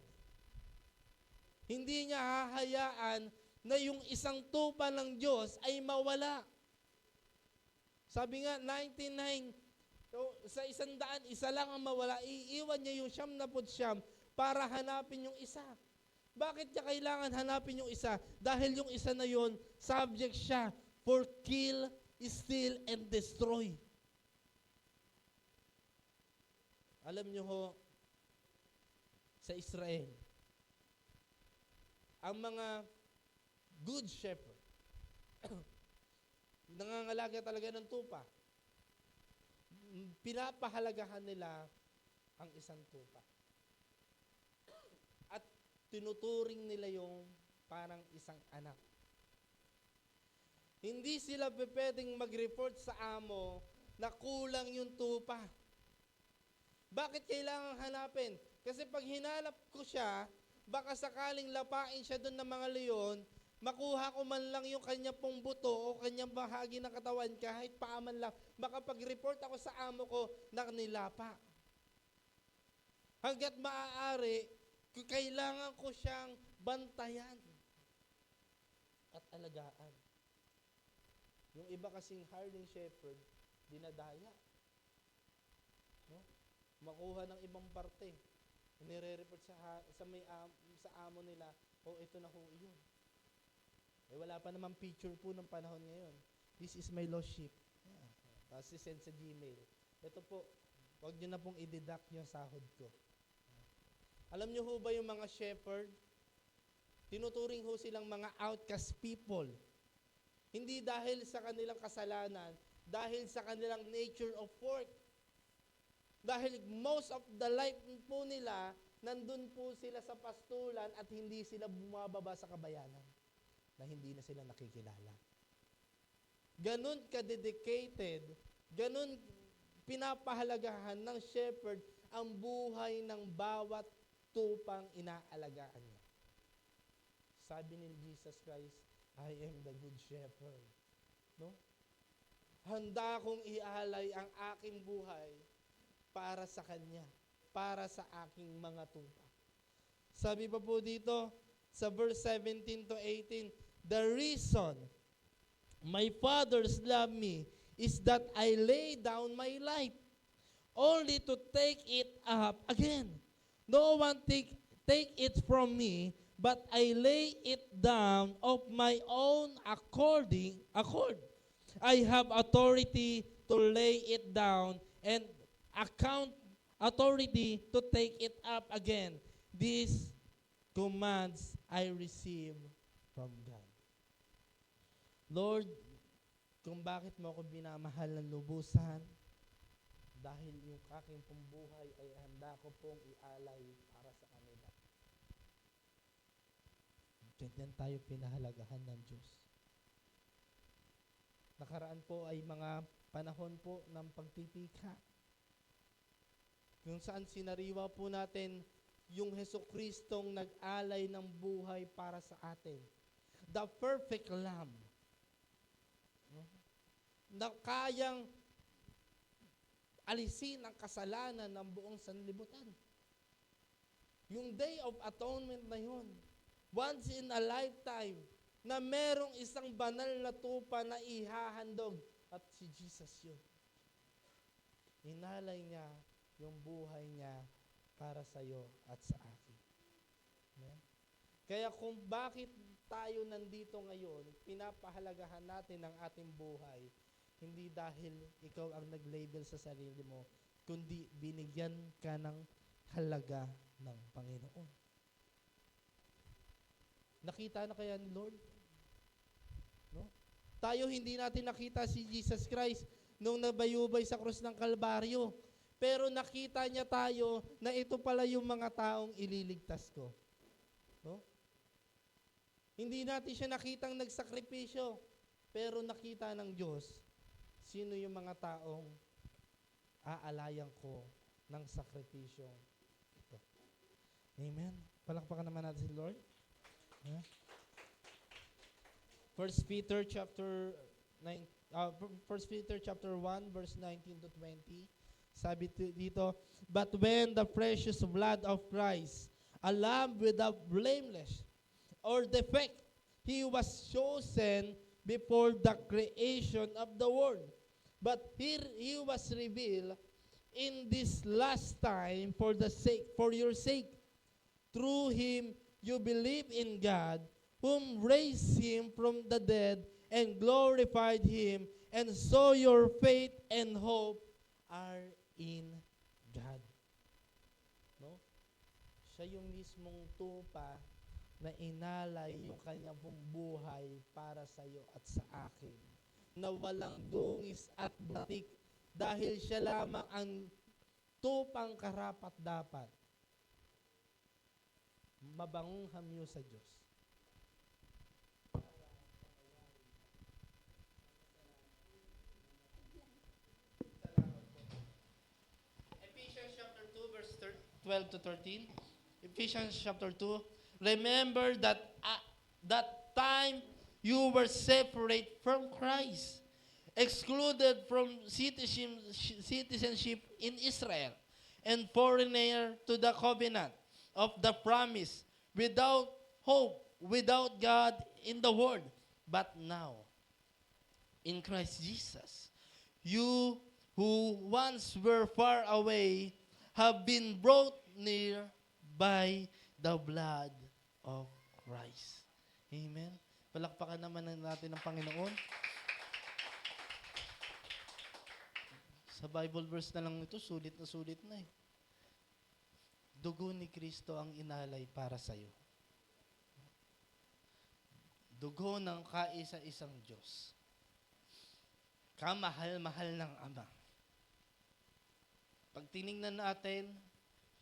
Hindi niya hahayaan na yung isang tupa ng Diyos ay mawala. Sabi nga, 99, sa 100, isa lang ang mawala. Iiwan niya yung 99 para hanapin yung isa. Bakit niya kailangan hanapin yung isa? Dahil yung isa na yon, subject siya for kill, steal, and destroy. Alam niyo ho, sa Israel, ang mga good shepherd, nangangalaga talaga ng tupa. Pinapahalagahan nila ang isang tupa. At tinuturing nila yung parang isang anak. Hindi sila pwedeng mag-report sa amo na kulang yung tupa. Bakit kailangan hanapin? Kasi pag hinanap ko siya, baka sakaling lapain siya doon ng mga leon, makuha ko man lang yung kanya pong buto o kanyang bahagi ng katawan, kahit paaman lang, makapag-report ako sa amo ko na nilapa. Hanggat maaari, kailangan ko siyang bantayan at alagaan. Yung iba kasing hireling shepherd, dinadaya. No? Makuha ng ibang parte. Nire-report sa amo nila, ito na ho yun. Wala pa naman picture po ng panahon ngayon. This is my lost sheep. Tapos send sa Gmail. Ito po, huwag nyo na pong i-deduct yung sahod ko. Alam nyo ho ba yung mga shepherd? Tinuturing ho silang mga outcast people. Hindi dahil sa kanilang kasalanan, dahil sa kanilang nature of work. Dahil most of the life po nila, nandun po sila sa pastulan at hindi sila bumababa sa kabayanan na hindi na sila nakikilala. Ganun ka-dedicated, ganun pinapahalagahan ng shepherd ang buhay ng bawat tupang inaalagaan niya. Sabi ni Jesus Christ, I am the good shepherd. No? Handa kong ialay ang aking buhay para sa Kanya, para sa aking mga tupa. Sabi pa po dito, sa verse 17 to 18, the reason my fathers love me is that I lay down my life, only to take it up again. No one take it from me, but I lay it down of my own accord. I have authority to lay it down and authority to take it up again. These commands I receive from God. Lord, kung bakit mo ako binamahal ng lubusan, dahil yung aking pong buhay ay handa ko pong ialay para sa kanila. Ganyan tayo pinahalagahan ng Diyos. Nakaraan po ay mga panahon po ng pagpipika. Kung saan sinariwa po natin yung Hesukristong nag-alay ng buhay para sa atin. The perfect Lamb. No? Na kayang alisin ang kasalanan ng buong sanlibutan. Yung Day of Atonement na yun, once in a lifetime, na merong isang banal na tupa na ihahandog, at si Jesus yun. Inalay niya yung buhay niya para sa iyo at sa akin. Amen? Kaya kung bakit tayo nandito ngayon, pinapahalagahan natin ang ating buhay, hindi dahil ikaw ang nag-label sa sarili mo, kundi binigyan ka ng halaga ng Panginoon. Nakita na kaya ni Lord? No? Tayo hindi natin nakita si Jesus Christ nung nabayubay sa krus ng Kalbaryo. Pero nakita niya tayo na ito pala yung mga taong ililigtas ko. No? Hindi natin siya nakitang nagsakripisyo, pero nakita ng Diyos sino yung mga taong aalayan ko ng sakripisyo ito. Amen. Palakpakan naman natin si Lord. Yeah. 1 Peter chapter 1 verse 19 to 20. Sabi dito, but when the precious blood of Christ, a lamb without blameless or defect, he was chosen before the creation of the world. But here he was revealed in this last time for your sake. Through him you believe in God, whom raised him from the dead and glorified him, and so your faith and hope are in God. No? Siya yung mismong tupa na inalay yung kanyang buhay para sa iyo at sa akin, na walang dungis at batik, dahil siya lamang ang tupang karapat-dapat. Mabangong hamyo sa Diyos. Ephesians chapter 2 verse 12 to 13. Ephesians chapter 2. Remember that that time you were separate from Christ, excluded from citizenship in Israel, and foreigner to the covenant of the promise, without hope, without God in the world. But now, in Christ Jesus, you who once were far away have been brought near by the blood of Christ. Amen. Palakpakan naman natin ang Panginoon. Sa Bible verse na lang ito, sulit na eh. Dugo ni Kristo ang inalay para sa iyo. Dugo ng kaisa-isang Diyos. Kamahal-mahal ng Ama. Pag tiningnan natin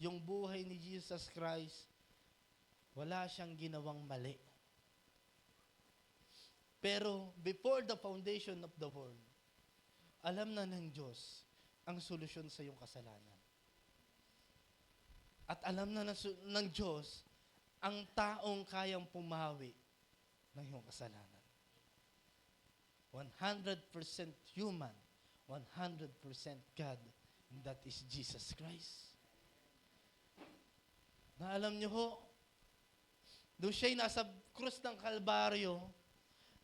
yung buhay ni Jesus Christ, wala siyang ginawang mali. Pero before the foundation of the world, alam na ng Diyos ang solusyon sa iyong kasalanan. At alam na ng Diyos ang taong kayang pumawi ng iyong kasalanan. 100% human, 100% God, and that is Jesus Christ. Na alam niyo ho, doon siya'y nasa krus ng Kalbaryo,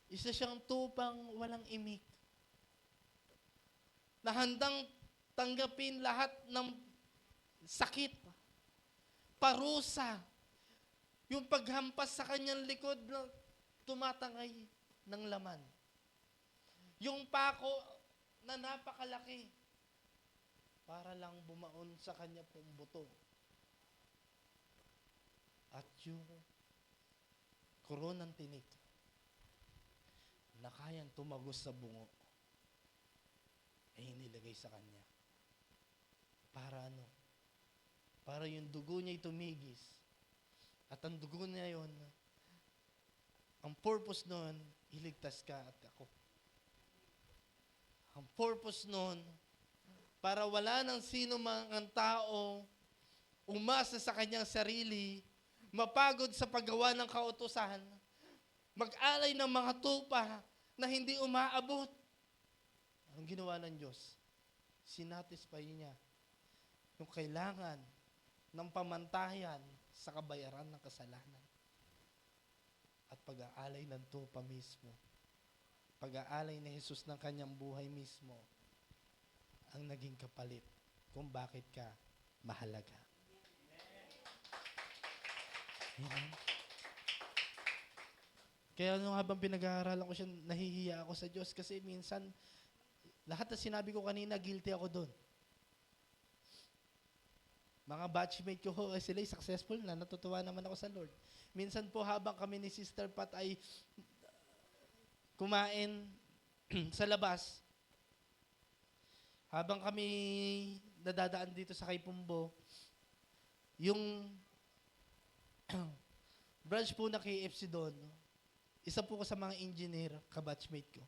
isa siyang tupang walang imik, na handang tanggapin lahat ng sakit, parusa, yung paghampas sa kanyang likod na tumatangay ng laman. Yung pako na napakalaki para lang bumaon sa kanya pong buto. At yung koronang tinik na kayang tumagos sa bungo ay inilagay sa kanya. Para ano? Para yung dugo niya tumigis. At ang dugo niya yun, ang purpose nun, iligtas ka at ako. Ang purpose nun, para wala nang sino mang ang tao umasa sa kanyang sarili, mapagod sa paggawa ng kautusan, mag-alay ng mga tupa na hindi umaabot. Ang ginawa ng Diyos, sinatisfy niya yung kailangan ng pamantayan sa kabayaran ng kasalanan. At pag-aalay ng tupa mismo, pag-aalay ni Jesus ng kanyang buhay mismo, ang naging kapalit kung bakit ka mahalaga. Amen. Kaya nung habang pinag-aaralan ko siya, nahihiya ako sa Diyos kasi minsan, lahat na sinabi ko kanina, guilty ako doon. Mga batchmate ko ho, sila successful na, natutuwa naman ako sa Lord. Minsan po habang kami ni Sister Pat ay kumain sa labas, habang kami nadadaan dito sa Kaipumbo, yung branch po na KFC doon, isa po ko sa mga engineer, kabatchmate ko.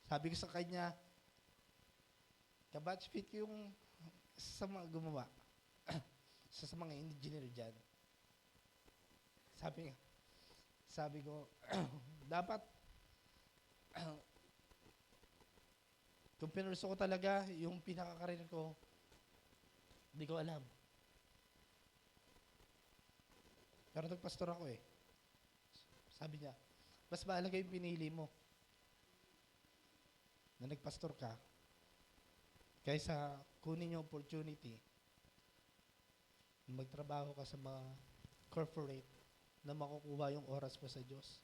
Sabi ko sa kanya, kabatchmate ko yung sa mga gumawa, sa mga engineer dyan. Sabi ko, dapat, kung pinurso ko talaga, yung pinaka-career ko, hindi ko alam. Pero nagpastor ako eh. Sabi niya, mas mahalaga yung pinili mo na nagpastor ka kaysa kunin yung opportunity magtrabaho ka sa mga corporate na makukuha yung oras mo sa Diyos.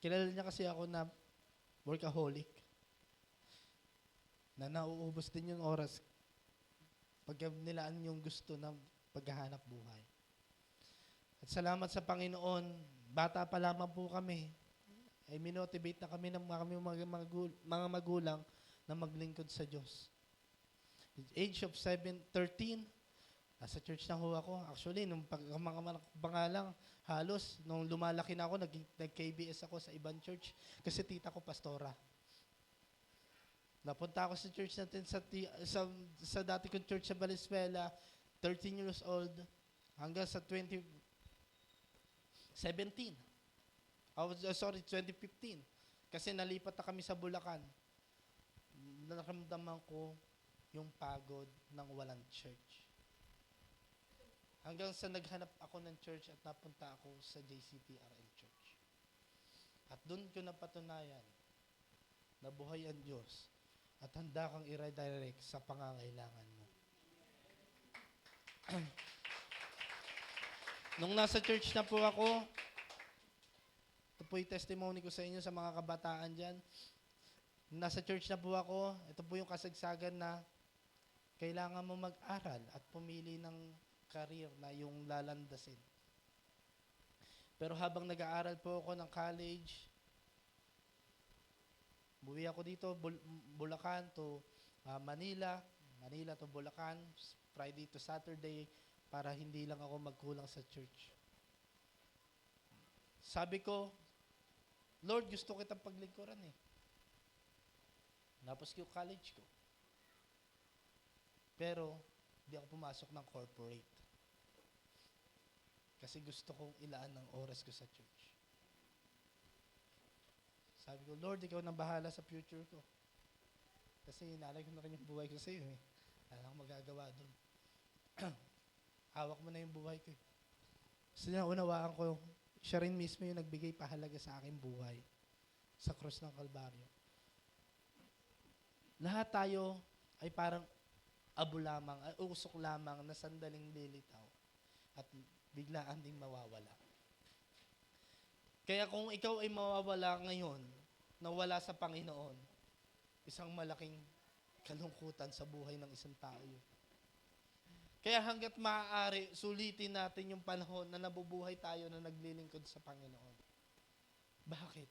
Kilala niya kasi ako na workaholic, na nauubos din yung oras pag nilaan yung gusto ng paghahanap buhay. At salamat sa Panginoon, bata pa lamang po kami, ay minotivate na kami ng mga magulang na maglingkod sa Diyos. At age of 13, nasa church na ho ako. Actually, nung pangalang, halos, nung lumalaki na ako, nag-KBS ako sa ibang church kasi tita ko pastora. Napunta ako sa church natin sa dati kong church sa Valenzuela, 13 years old, hanggang sa 2015. Kasi nalipat na kami sa Bulacan. Naramdaman ko yung pagod ng walang church. Hanggang sa naghanap ako ng church at napunta ako sa JCPRL Church. At doon ko napatunayan na buhay ang Diyos at handa kang i-redirect sa pangangailangan mo. Nung nasa church na po ako, ito po yung testimony ko sa inyo sa mga kabataan dyan. Nasa church na po ako, ito po yung kasagsagan na kailangan mo mag-aral at pumili ng career na yung lalandasin. Pero habang nag-aaral po ako ng college, buwi ako dito, Bulacan to Manila to Bulacan, Friday to Saturday, para hindi lang ako magkulang sa church. Sabi ko, Lord, gusto kitang paglingkuran eh. Tapos yung college ko. Pero, hindi ako pumasok ng corporate. Kasi gusto kong ilaan ng oras ko sa church. Sabi ko, Lord, ikaw nang bahala sa future ko. Kasi inalay ko na rin yung buhay ko sa iyo eh. Wala akong magagawa doon. Hawak mo na yung buhay ko eh. Kasi naunawaan ko, siya rin mismo yung nagbigay pahalaga sa aking buhay sa krus ng Kalbaryo. Lahat tayo ay parang abo lamang, usok lamang na sandaling lilitaw at biglaan ding mawawala. Kaya kung ikaw ay mawawala ngayon, na wala sa Panginoon, isang malaking kalungkutan sa buhay ng isang tao yun. Kaya hanggat maaari, sulitin natin yung panahon na nabubuhay tayo na naglilingkod sa Panginoon. Bakit?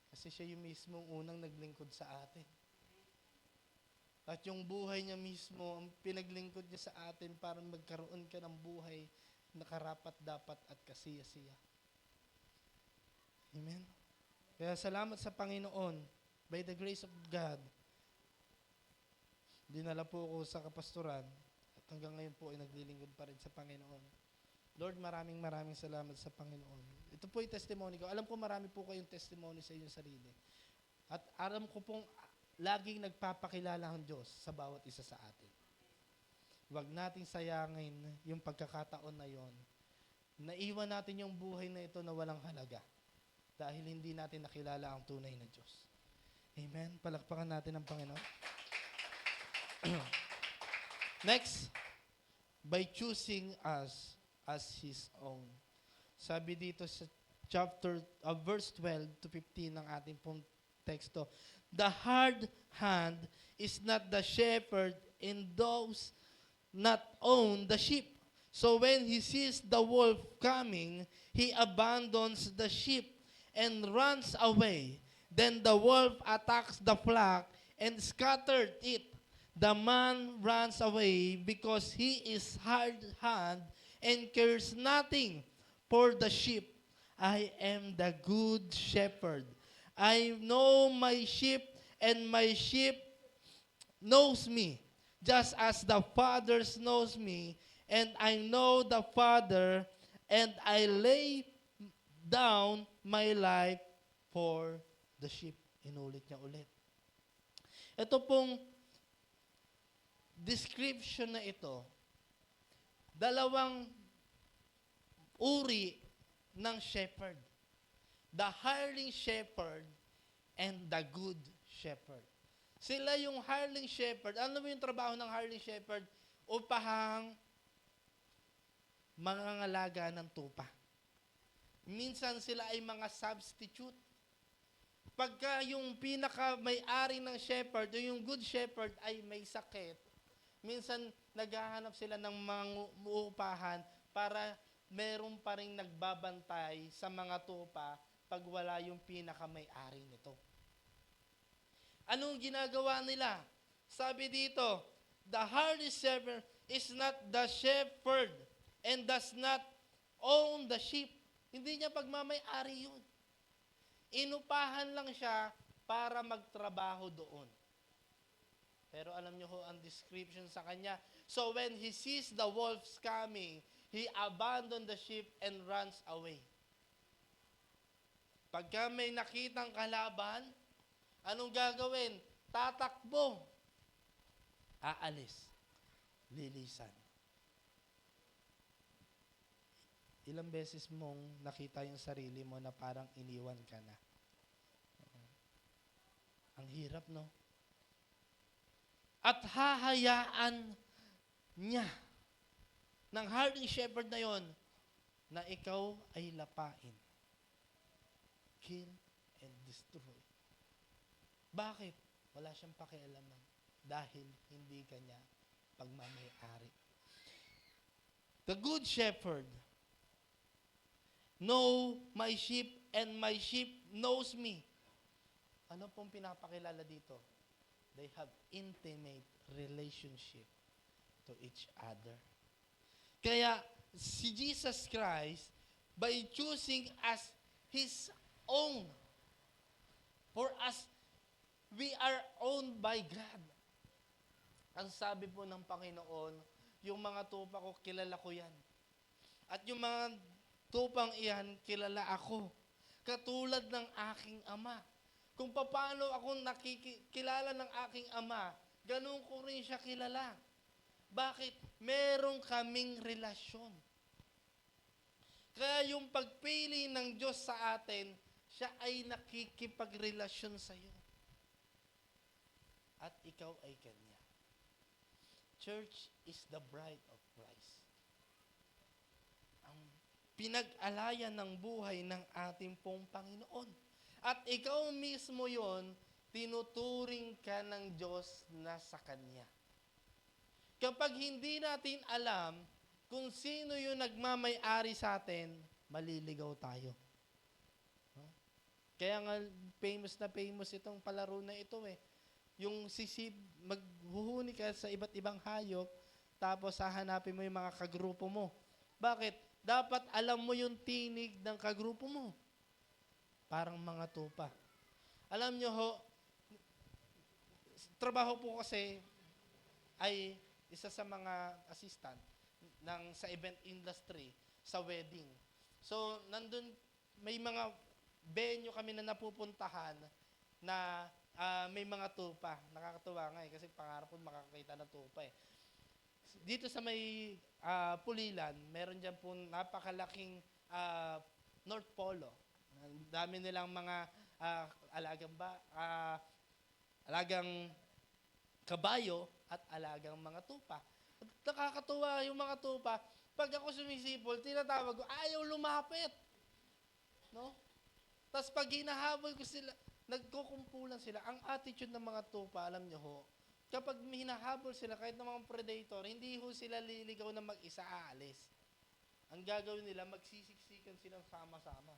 Kasi siya yung mismong unang naglingkod sa atin. At yung buhay niya mismo, ang pinaglingkod niya sa atin para magkaroon ka ng buhay na karapat-dapat at kasiya-siya. Amen? Kaya salamat sa Panginoon. By the grace of God, dinala po ako sa kapastoran at hanggang ngayon po ay naglilingkod pa rin sa Panginoon. Lord, maraming salamat sa Panginoon. Ito po yung testimony ko. Alam ko marami po kayong testimony sa inyong sarili. At alam ko pong laging nagpapakilala ang Diyos sa bawat isa sa atin. Huwag nating sayangin yung pagkakataon na yon. Naiwan natin yung buhay na ito na walang halaga dahil hindi natin nakilala ang tunay na Diyos. Amen? Palakpakan natin ang Panginoon. Next, by choosing us as His own. Sabi dito sa verse 12 to 15 ng ating pong teksto, the hard hand is not the shepherd and those not own the sheep. So when he sees the wolf coming, he abandons the sheep and runs away. Then the wolf attacks the flock and scattered it. The man runs away because he is hard hand and cares nothing for the sheep. I am the good shepherd. I know my sheep, and my sheep knows me, just as the Father knows me, and I know the Father, and I lay down my life for the sheep. Inulit niya ulit. Ito pong description na ito, dalawang uri ng shepherd. The hireling shepherd and the good shepherd. Sila yung hireling shepherd. Ano mo yung trabaho ng hireling shepherd? Upahang mangangalaga ng tupa. Minsan sila ay mga substitute. Pagka yung pinaka-may-ari ng shepherd o yung good shepherd ay may sakit, minsan naghahanap sila ng mga uupahan para meron pa rin nagbabantay sa mga tupa pag wala yung pinaka-may-ari nito. Anong ginagawa nila? Sabi dito, the hireling shepherd is not the shepherd and does not own the sheep. Hindi niya pagmamay-ari yun. Inupahan lang siya para magtrabaho doon. Pero alam niyo ho ang description sa kanya. So when he sees the wolves coming, he abandons the sheep and runs away. Pagka may nakitang kalaban, anong gagawin? Tatakbo. Aalis. Lilisan. Ilang beses mong nakita yung sarili mo na parang iniwan ka na. Ang hirap, no? At hahayaan niya ng hireling shepherd na yon na ikaw ay lapain. Kill and destroy. Bakit? Wala siyang pakialaman dahil hindi kanya pagmamay-ari. The good shepherd know my sheep and my sheep knows me. Ano pong pinapakilala dito? They have intimate relationship to each other. Kaya si Jesus Christ, by choosing as His own, for us, we are owned by God. Ang sabi po ng Panginoon, yung mga tupa ko, kilala ko yan. At yung mga tupang iyan, kilala ako. Katulad ng aking ama. Kung paano ako nakikilala ng aking ama, ganun ko rin siya kilala. Bakit? Meron kaming relasyon. Kaya yung pagpili ng Diyos sa atin, siya ay nakikipagrelasyon sa iyo. At ikaw ay Kanya. Church is the bride of Christ. Ang pinag-alayan ng buhay ng ating pong Panginoon. At ikaw mismo yon, tinuturing ka ng Diyos na sa Kanya. Kapag hindi natin alam kung sino yung nagmamay-ari sa atin, maliligaw tayo. Kaya nga famous itong palaro na ito eh. yung maghuhuni ka sa iba't ibang hayop, tapos hahanapin mo yung mga kagrupo mo. Bakit? Dapat alam mo yung tinig ng kagrupo mo. Parang mga tupa. Alam nyo ho, trabaho po kasi ay isa sa mga assistant sa event industry, sa wedding. So, nandun, may mga venue kami na napupuntahan na may mga tupa. Nakakatuwa nga kasi pangarap ko makakita ng tupa eh. Dito sa may Pulilan, meron dyan po napakalaking North Polo. Ang dami nilang mga alagang kabayo at alagang mga tupa. At nakakatuwa yung mga tupa. Pag ako sumisipol, tinatawag ko, ayaw lumapit. No? Tapos pag hinahabol ko sila, nagkukumpulan sila. Ang attitude ng mga tupa, alam nyo ho, kapag hinahabol sila, kahit ng mga predator, hindi ho sila liligaw na mag-isa aalis. Ang gagawin nila, magsisiksikan silang sama-sama.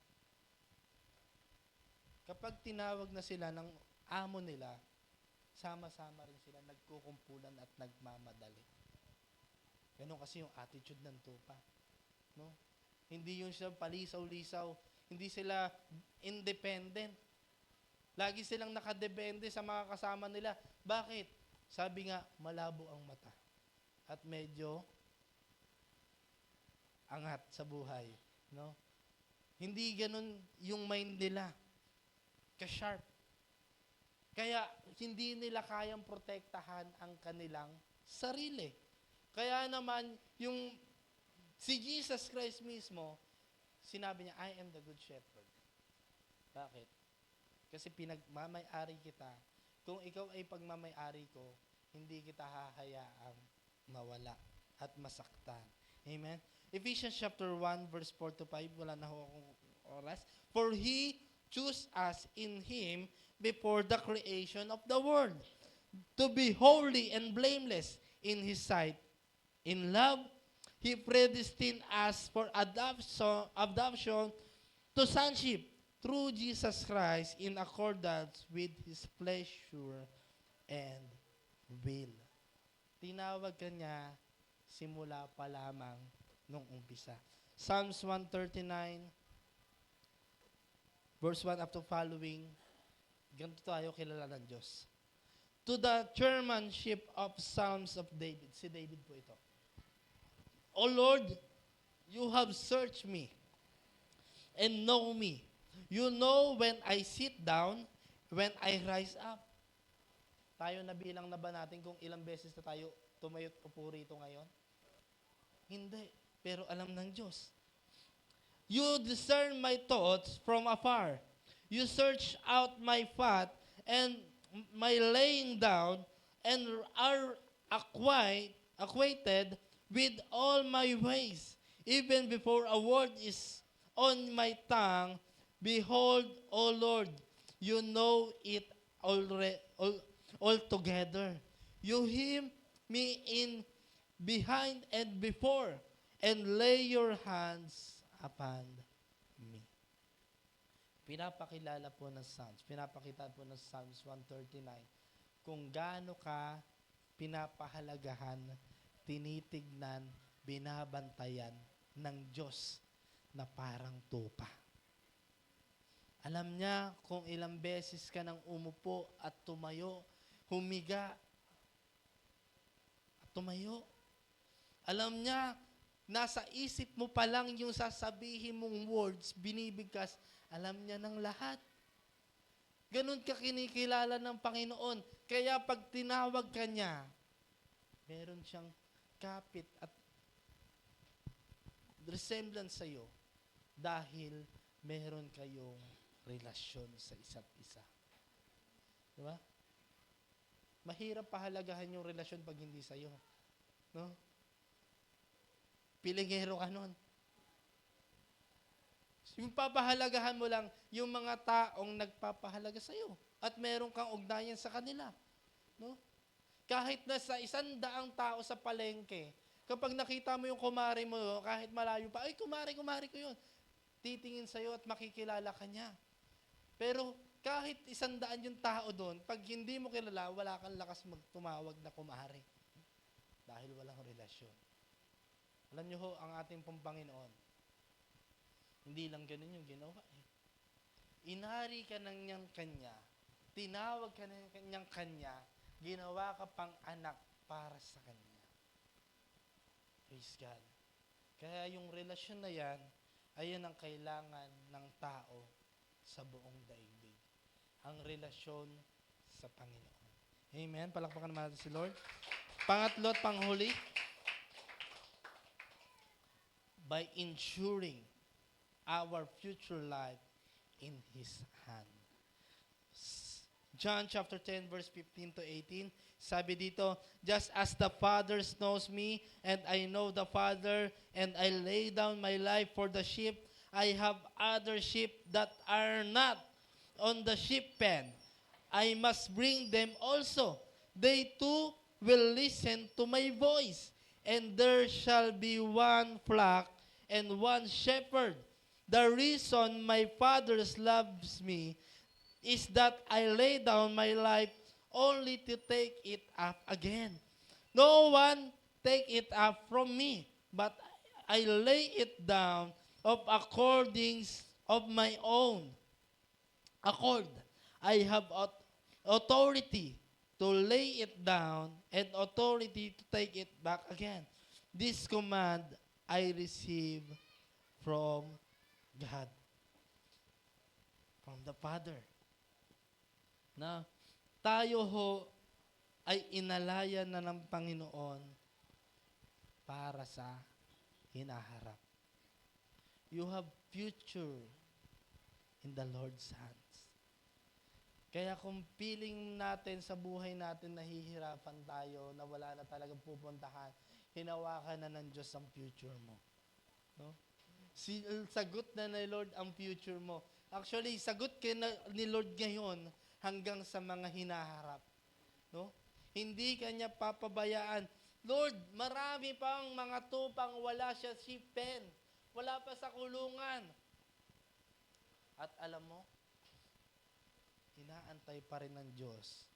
Kapag tinawag na sila ng amo nila, sama-sama rin sila, nagkukumpulan at nagmamadali. Ganun kasi yung attitude ng tupa. No? Hindi yung siya palisaw-lisaw, hindi sila independent. Lagi silang nakadepende sa mga kasama nila. Bakit? Sabi nga, malabo ang mata. At medyo angat sa buhay. No? Hindi ganun yung mind nila. Ka-sharp. Kaya, hindi nila kayang protektahan ang kanilang sarili. Kaya naman, si Jesus Christ mismo, sinabi niya, I am the good shepherd. Bakit? Kasi pinagmamay-ari kita. Kung ikaw ay pagmamay-ari ko, hindi kita hahayaang mawala at masaktan. Amen? Ephesians chapter 1, verse 4 to 5, wala na ho akong oras. For He chose us in Him before the creation of the world, to be holy and blameless in His sight. In love, He predestined us for adoption to sonship through Jesus Christ in accordance with His pleasure and will. Tinawag ka niya simula pa lamang nung umpisa. Psalms 139, verse 1 up to following, ganito tayo kilala ng Diyos. To the chairmanship of Psalms of David. Si David po ito. O Lord, you have searched me and know me. You know when I sit down, when I rise up. Tayo nabilang na ba natin kung ilang beses na tayo tumayot upo rito ngayon? Hindi. Pero alam ng Diyos. You discern my thoughts from afar. You search out my path and my laying down and are acquainted with all my ways. Even before a word is on my tongue, behold, O Lord, you know it altogether. You hem me in behind and before, and lay your hands upon me. Pinapakilala po ng Psalms, pinapakita po ng Psalms 139 kung gaano ka pinapahalagahan, tinitignan, binabantayan ng Diyos na parang tupa. Alam niya kung ilang beses ka nang umupo at tumayo, humiga at tumayo. Alam niya, nasa isip mo pa lang yung sasabihin mong words, binibigkas, alam niya ng lahat. Ganun ka kinikilala ng Panginoon. Kaya pag tinawag ka niya, meron siyang kapit at resemblance sa'yo dahil meron kayong relasyon sa isa't isa. Di ba? Mahirap pahalagahan yung relasyon pag hindi sa'yo. No? Pilingero ka nun. Yung papahalagahan mo lang yung mga taong nagpapahalaga sa'yo at meron kang ugnayan sa kanila. No? Kahit na sa 100 tao sa palengke, kapag nakita mo yung kumare mo, kahit malayo pa, ay kumare ko yun. Titingin sa'yo at makikilala ka niya. Pero kahit 100 yung tao doon, pag hindi mo kilala, wala kang lakas magtumawag na kumare. Dahil walang relasyon. Alam niyo ho, ang ating pong Panginoon, hindi lang ganun yung ginawa eh. Inari ka ng niyang kanya, tinawag ka ng kanyang kanya, ginawa ka pang anak para sa kanya. Praise God. Kaya yung relasyon na yan, ayan ang kailangan ng tao sa buong daigdig. Ang relasyon sa Panginoon. Amen. Palakpakan naman natin si Lord. Pangatlo at panghuli, by ensuring our future life in His hand. John chapter 10 verse 15 to 18, sabi dito, just as the Father knows me, and I know the Father, and I lay down my life for the sheep, I have other sheep that are not on the sheep pen. I must bring them also. They too will listen to my voice, and there shall be one flock and one shepherd. The reason my Father loves me is that I lay down my life only to take it up again. No one take it up from me, but I lay it down of according of my own accord. I have authority to lay it down and authority to take it back again. This command I receive from God, from the Father. Na tayo ho ay inalaya na ng Panginoon para sa hinaharap. You have future in the Lord's hands. Kaya kung feeling natin sa buhay natin nahihirapan tayo, na wala na talagang pupuntahan, hinawakan na ng Diyos ang future mo. No? Sagot na ni Lord ang future mo. Actually, sagot ni Lord ngayon hanggang sa mga hinaharap. No? Hindi kanya papabayaan. Lord, marami pang mga tupang wala siya sipen. Wala pa sa kulungan. At alam mo, inaantay pa rin ng Diyos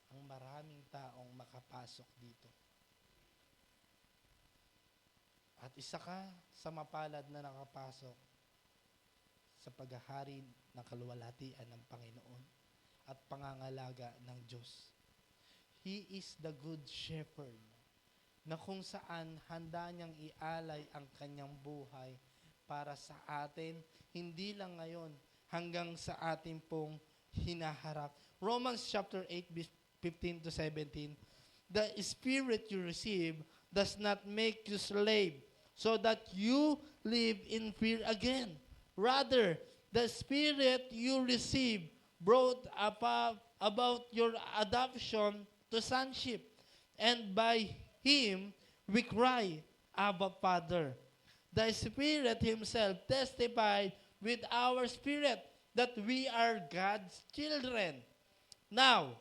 ang maraming taong makapasok dito. At isa ka sa mapalad na nakapasok sa paghahari ng kaluwalhatian ng Panginoon at pangangalaga ng Diyos. He is the good shepherd na kung saan handa niyang ialay ang kanyang buhay para sa atin, hindi lang ngayon, hanggang sa atin pong hinaharap. Romans chapter 8, 15 to 17, the Spirit you receive does not make you slave, so that you live in fear again. Rather, the Spirit you receive brought about your adoption to sonship, and by Him we cry, Abba, Father. The Spirit Himself testified with our spirit that we are God's children. Now,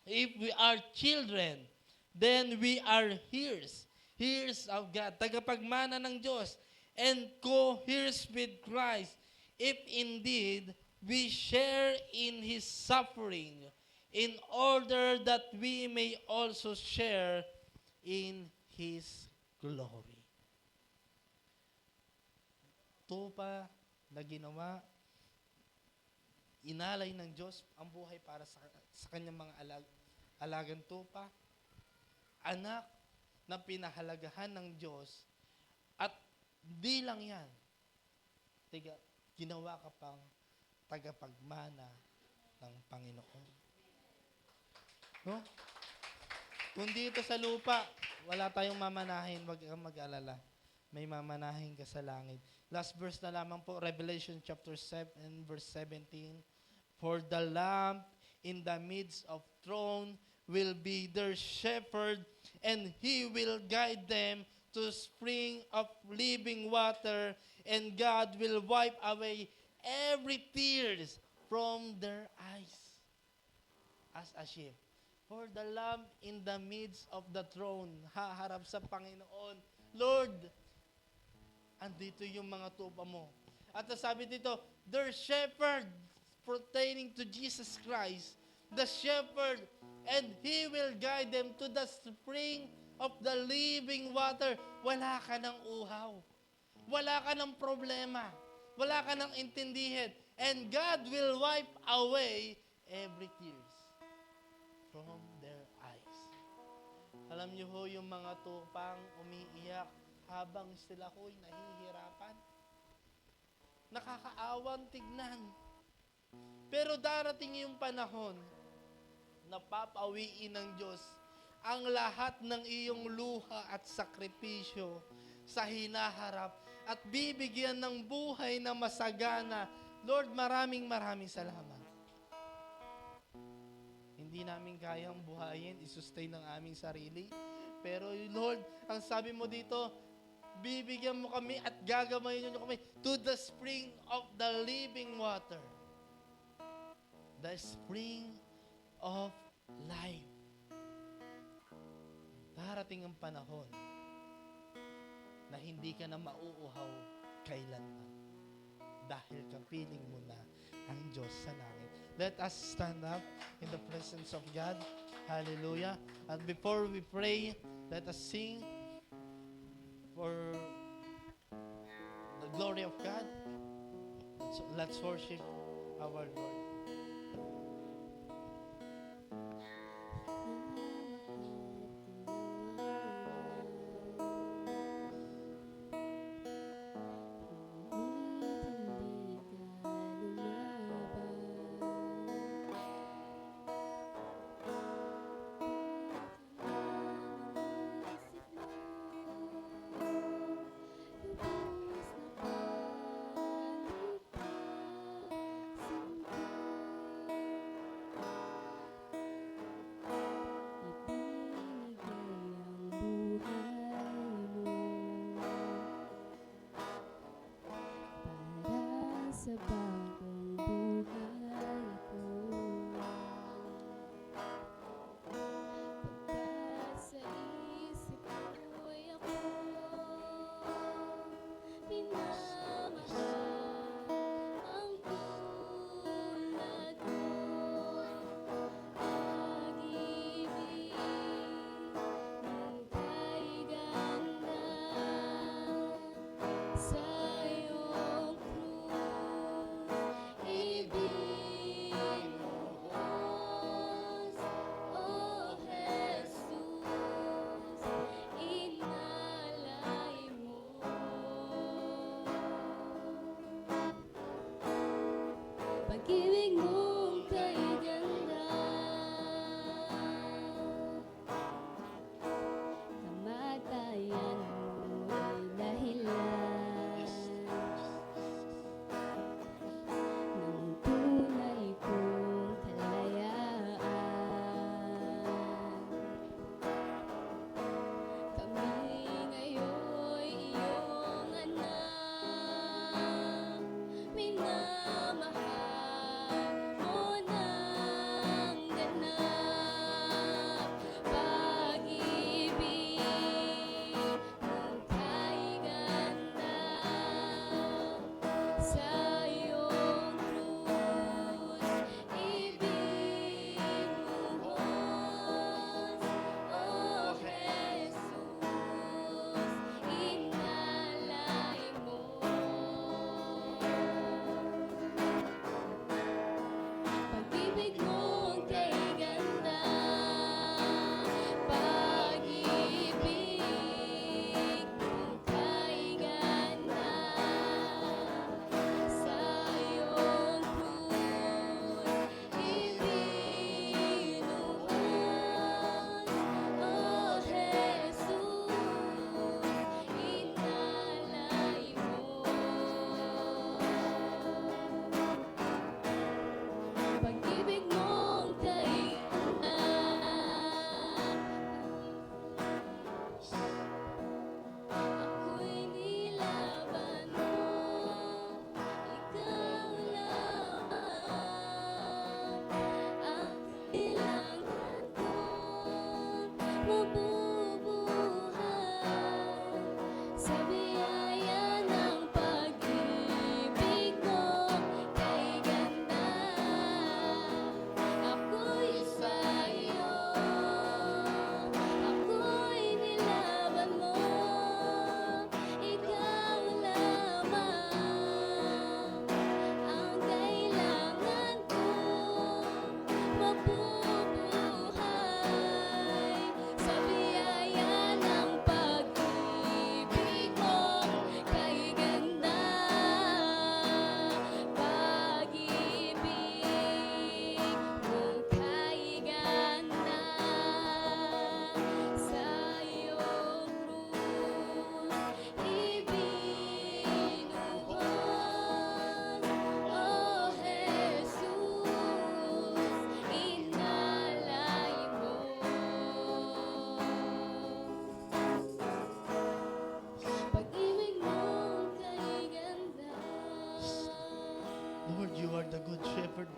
if we are children, then we are heirs. Heirs of God, tagapagmana ng Diyos, and co-heirs with Christ, if indeed we share in His suffering, in order that we may also share in His glory. Tupa na ginawa, inalay ng Diyos ang buhay para sa kanyang mga alagang tupa, anak na pinahalagahan ng Diyos, at di lang yan, ginawa ka pang tagapagmana ng Panginoon. No? Kung dito sa lupa, wala tayong mamanahin, wag kang mag-alala. May mamanahin ka sa langit. Last verse na lamang po, Revelation chapter 7 verse 17. For the Lamb in the midst of throne will be their shepherd, and He will guide them to spring of living water, and God will wipe away every tears from their eyes. As a sheep. For the Lamb in the midst of the throne, haharap sa Panginoon. Lord, andito yung mga tupa mo. At sabi dito, their shepherd, pertaining to Jesus Christ, the shepherd, and He will guide them to the spring of the living water. Wala ka ng uhaw. Wala ka ng problema. Wala ka ng intindihin. And God will wipe away every tears from their eyes. Alam niyo ho, yung mga tupang umiiyak habang sila ho'y nahihirapan. Nakakaawang tignan. Pero darating yung panahon na papawiin ng Diyos ang lahat ng iyong luha at sakripisyo sa hinaharap at bibigyan ng buhay na masagana. Lord, maraming salamat. Hindi namin kayang buhayin, isustain ng aming sarili. Pero Lord, ang sabi mo dito, bibigyan mo kami at gagamayin nyo kami to the spring of the living water. The spring of life. Darating ang panahon na hindi ka na mauuhaw kailanman dahil kapiling mo na ang Diyos sa langit. Let us stand up in the presence of God. Hallelujah. And before we pray, let us sing for the glory of God. So let's worship our Lord. Sa bagong buhay ko, pagkat sa isip ko'y ako minamahal ang tulad mo, pag-ibig ng kay ganda sa iyong pag-ibig mong kay ganda, kamatayan mo'y dahilan ng tunay kong kalayaan. Kami ngayon'y iyong anak, minamahal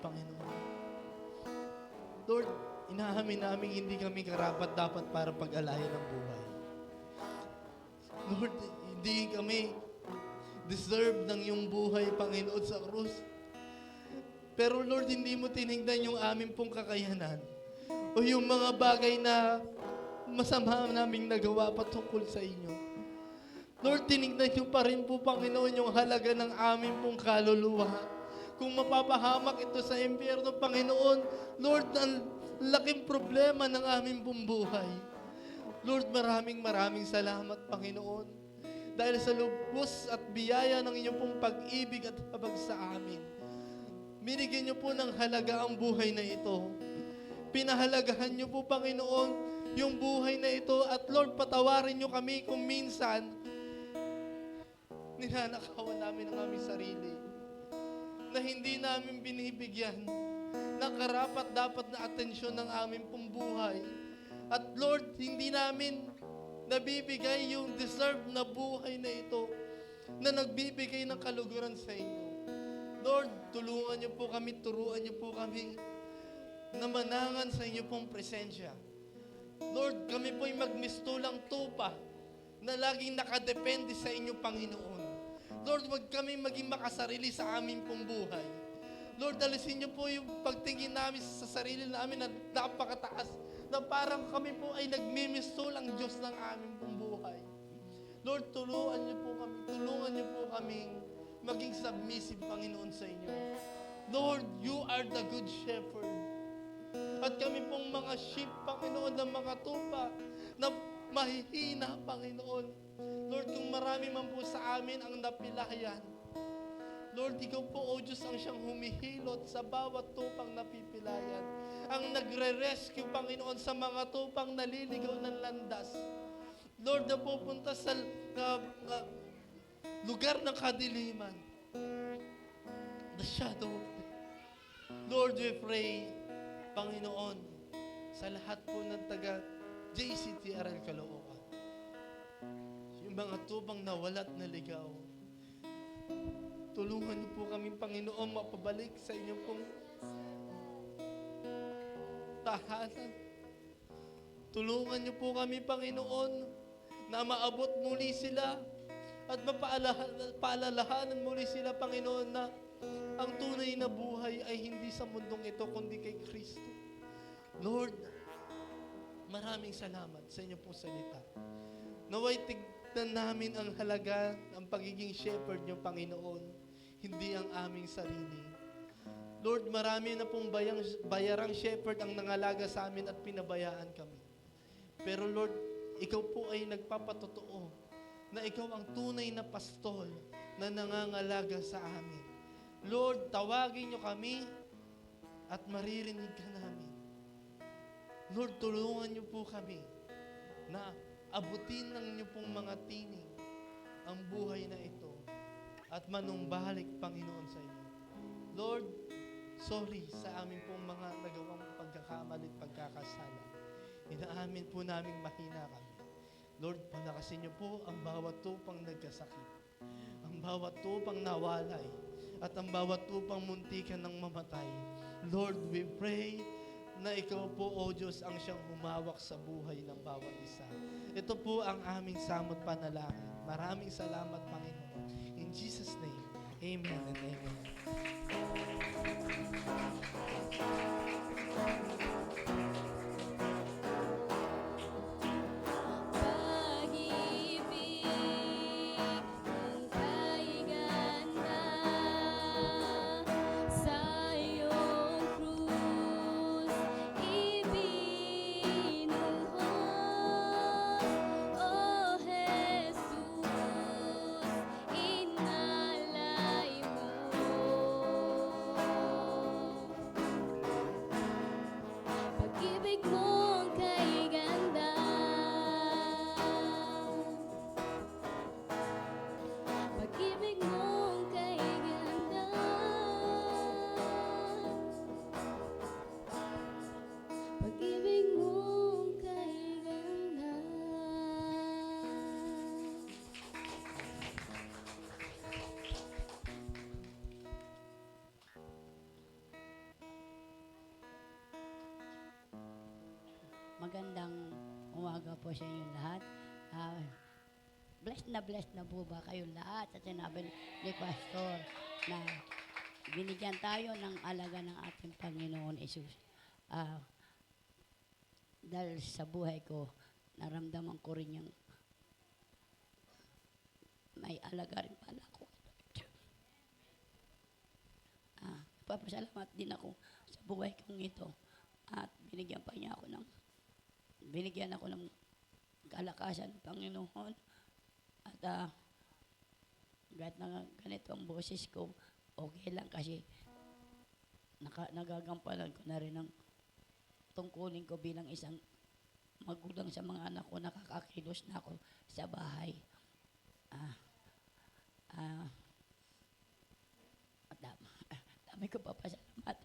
Panginoon. Lord, inaamin namin hindi kami karapat-dapat para pag-alayan ng buhay. Lord, hindi kami deserve ng iyong buhay, Panginoon, sa krus. Pero Lord, hindi mo tinignan yung aming pong kakayanan o yung mga bagay na masama naming nagawa patungkol sa inyo. Lord, tinignan niyo pa rin po, Panginoon, yung halaga ng aming pong kaluluwa. Kung mapapahamak ito sa impyerno, Panginoon, Lord, ang laking problema ng aming pong buhay. Lord, maraming salamat, Panginoon. Dahil sa lubos at biyaya ng inyong pong pag-ibig at habag sa amin, binigyan niyo po ng halaga ang buhay na ito. Pinahalagahan niyo po, Panginoon, yung buhay na ito. At Lord, patawarin niyo kami kung minsan ninanakawan namin ang aming sarili, na hindi namin binibigyan ng karapat-dapat na atensyon ng aming pong buhay. At Lord, hindi namin nabibigay yung deserve na buhay na ito na nagbibigay ng kaluguran sa inyo. Lord, tulungan niyo po kami, turuan niyo po kami na manangan sa inyo pong presensya. Lord, kami po'y magmistulang tupa na laging nakadepende sa inyo, Panginoon. Lord, wag kami maging makasarili sa aming pong buhay. Lord, alisin niyo po yung pagtingin namin sa sarili namin na napakataas, na parang kami po ay nagmimistol ang Diyos ng aming pong buhay. Lord, tulungan niyo po kaming maging submissive, Panginoon, sa inyo. Lord, you are the good shepherd. At kami pong mga sheep, Panginoon, ng mga tupa na mahihina, Panginoon. Lord, kung marami man po sa amin ang napilayan, Lord, ikaw po, O Diyos, ang siyang humihilot sa bawat tupang napipilayan. Ang nagre-rescue, Panginoon, sa mga tupang naliligaw ng landas. Lord, na pupunta sa lugar ng kadiliman. The shadow. Lord, we pray, Panginoon, sa lahat po ng taga JCTRL Caloocan, yung mga tupang nawalat na ligaw, tulungan niyo po kami, Panginoon, mapabalik sa inyong pong tahanan. Tulungan niyo po kami, Panginoon, na maabot muli sila at mapaalalahanan muli sila, Panginoon, na ang tunay na buhay ay hindi sa mundong ito, kundi kay Kristo. Lord, maraming salamat sa inyo pong salita. Naway tignan namin ang halaga ng pagiging shepherd niyo, Panginoon, hindi ang aming sarili. Lord, marami na pong bayarang shepherd ang nangalaga sa amin at pinabayaan kami. Pero Lord, ikaw po ay nagpapatotoo na ikaw ang tunay na pastol na nangangalaga sa amin. Lord, tawagin niyo kami at maririnig ka namin. Lord, tulungan niyo po kami na abutin ng niyo pong mga tinig ang buhay na ito at manumbalik, Panginoon, sa inyo. Lord, sorry sa amin pong mga nagawang pagkakamali at pagkakasala. Inaamin po naming mahina kami. Lord, palakasin niyo po ang bawat tupang nagkasakit, ang bawat tupang nawalay, at ang bawat tupang muntikan ng mamatay. Lord, we pray na ikaw po, O Diyos, ang siyang humawak sa buhay ng bawat isa. Ito po ang aming samot panalangin. Maraming salamat, Panginoon. In Jesus' name, amen and amen. Pag-ibig ang kaiganda sa iyong krus ibinuhos, O Jesus, inalay mo. po sa inyong lahat. Blessed na po ba kayong lahat sa sinabi ni Pastor na binigyan tayo ng alaga ng ating Panginoon Isus. Dahil sa buhay ko, naramdaman ko rin yung may alaga rin pala ako. Papasalamat din ako sa buhay kong ito at binigyan ako ng kalakasan ng Panginoon at kahit na ganito ang boses ko, okay lang kasi nagagampanan ko na rin ang tungkulin ko bilang isang magulang sa mga anak ko, nakakakilos na ako sa bahay. Dami ko papasalamat.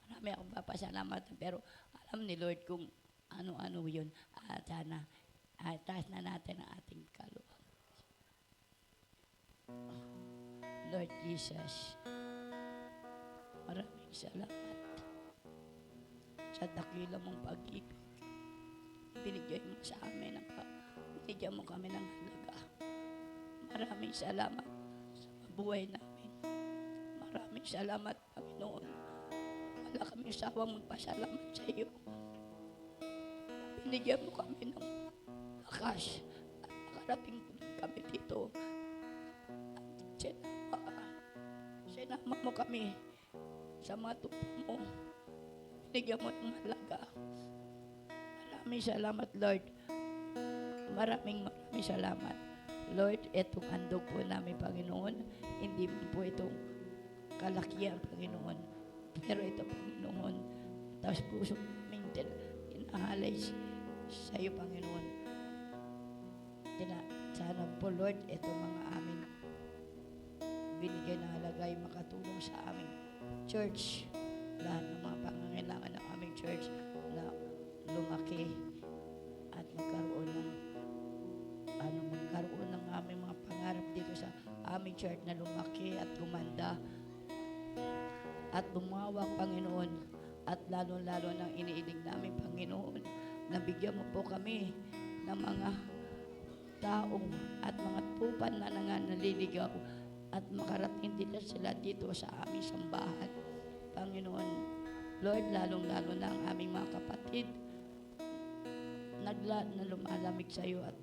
Marami akong papasalamat. Pero alam ni Lord kung ano-ano yun. Sana taas na natin ang ating kalooban. Lord Jesus, maraming salamat sa dakila mong pag-ibig. Binigyan mo sa amin binigyan mo kami ng halaga. Maraming salamat sa buhay namin. Maraming salamat, Panginoon. Wala kaming sawang magpasalamat sa iyo. Binigyan mo kami ng lakas at nakarating kami dito. Sinama mo kami sa mga tupo mo. Binigyan mo ng halaga. Maraming salamat, Lord. Maraming salamat. Lord, itong handog po namin, Panginoon, hindi mo po itong kalakihan, Panginoon. Pero ito, Panginoon, tapos puso namin inahalay sa iyo, Panginoon. Sana po, Lord, ito mga amin binigay na halaga ay makatulong sa aming church. Lahat ng mga pangangailangan ng aming church na lumaki at magkaroon ng aming mga pangarap dito sa aming church na lumaki at gumanda at lumawak, Panginoon, at lalo-lalo nang iniiling namin, Panginoon, nabigyan mo po kami ng mga tao at mga tupan na naliligaw at makarating din sila dito sa aming sambahan. Panginoon, Lord, lalong-lalo na ang aming mga kapatid na lumalamig sa iyo at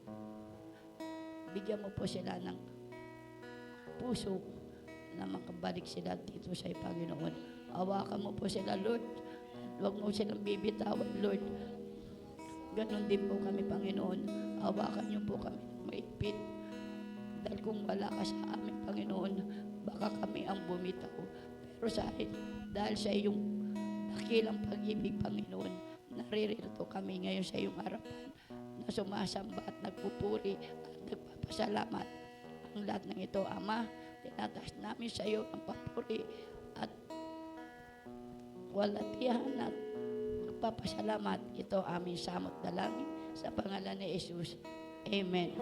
bigyan mo po sila ng puso na makabalik sila dito sa iyo, Panginoon. Hawakan mo po sila, Lord. Huwag mo silang bibitawan, Lord. Ganon din po kami, Panginoon. Hawakan niyo po kami ng maigpit. Dahil kung wala ka sa amin, Panginoon, baka kami ang bumitaw. Pero dahil sa iyong dakilang pag-ibig, Panginoon, naririto kami ngayon sa iyong harapan na sumasamba at nagpupuri at nagpapasalamat. Ang lahat ng ito, Ama, tinataas namin sa iyo ang papuri at walatihan at magpapasalamat. Ito aming samot dalangin sa pangalan ni Jesus. Amen.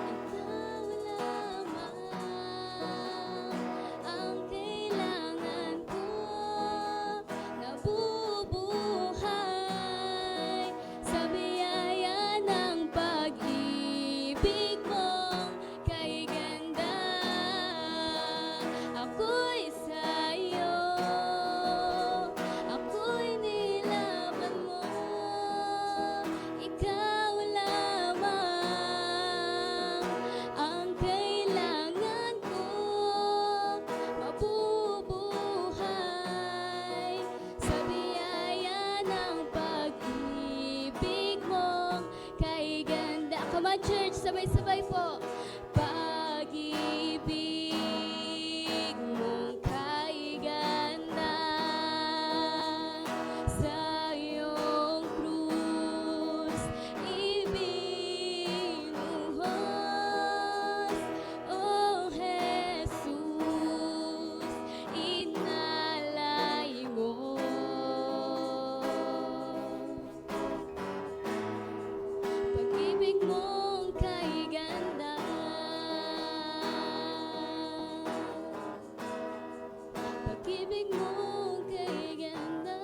Ikaw lamang ang kailangan ko, nabubuhay sa biyaya ng pag-ibig mong kay ganda. Pag-ibig mo kay ganda.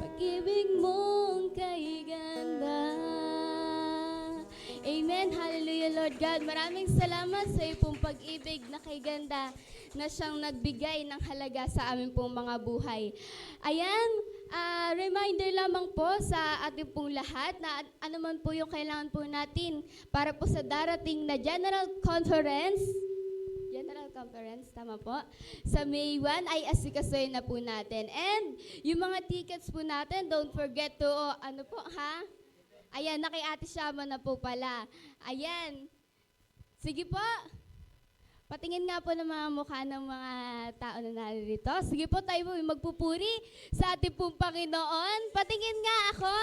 Pag-ibig mo kay ganda. Amen. Hallelujah, Lord God. Maraming salamat sa iyo pong pag-ibig na kay ganda na siyang nagbigay ng halaga sa amin pong mga buhay. Ayan, reminder lamang po sa ating pong lahat na ano man po yung kailangan po natin para po sa darating na General Conference, tama po, sa May 1 ay asikasuhin na po natin. And yung mga tickets po natin, don't forget to, ayan, kay Ate Shama na po pala. Ayan, sige po. Patingin nga po ng mga mukha ng mga tao na narito. Sige po, tayo po magpupuri sa ating pong Panginoon. Patingin nga ako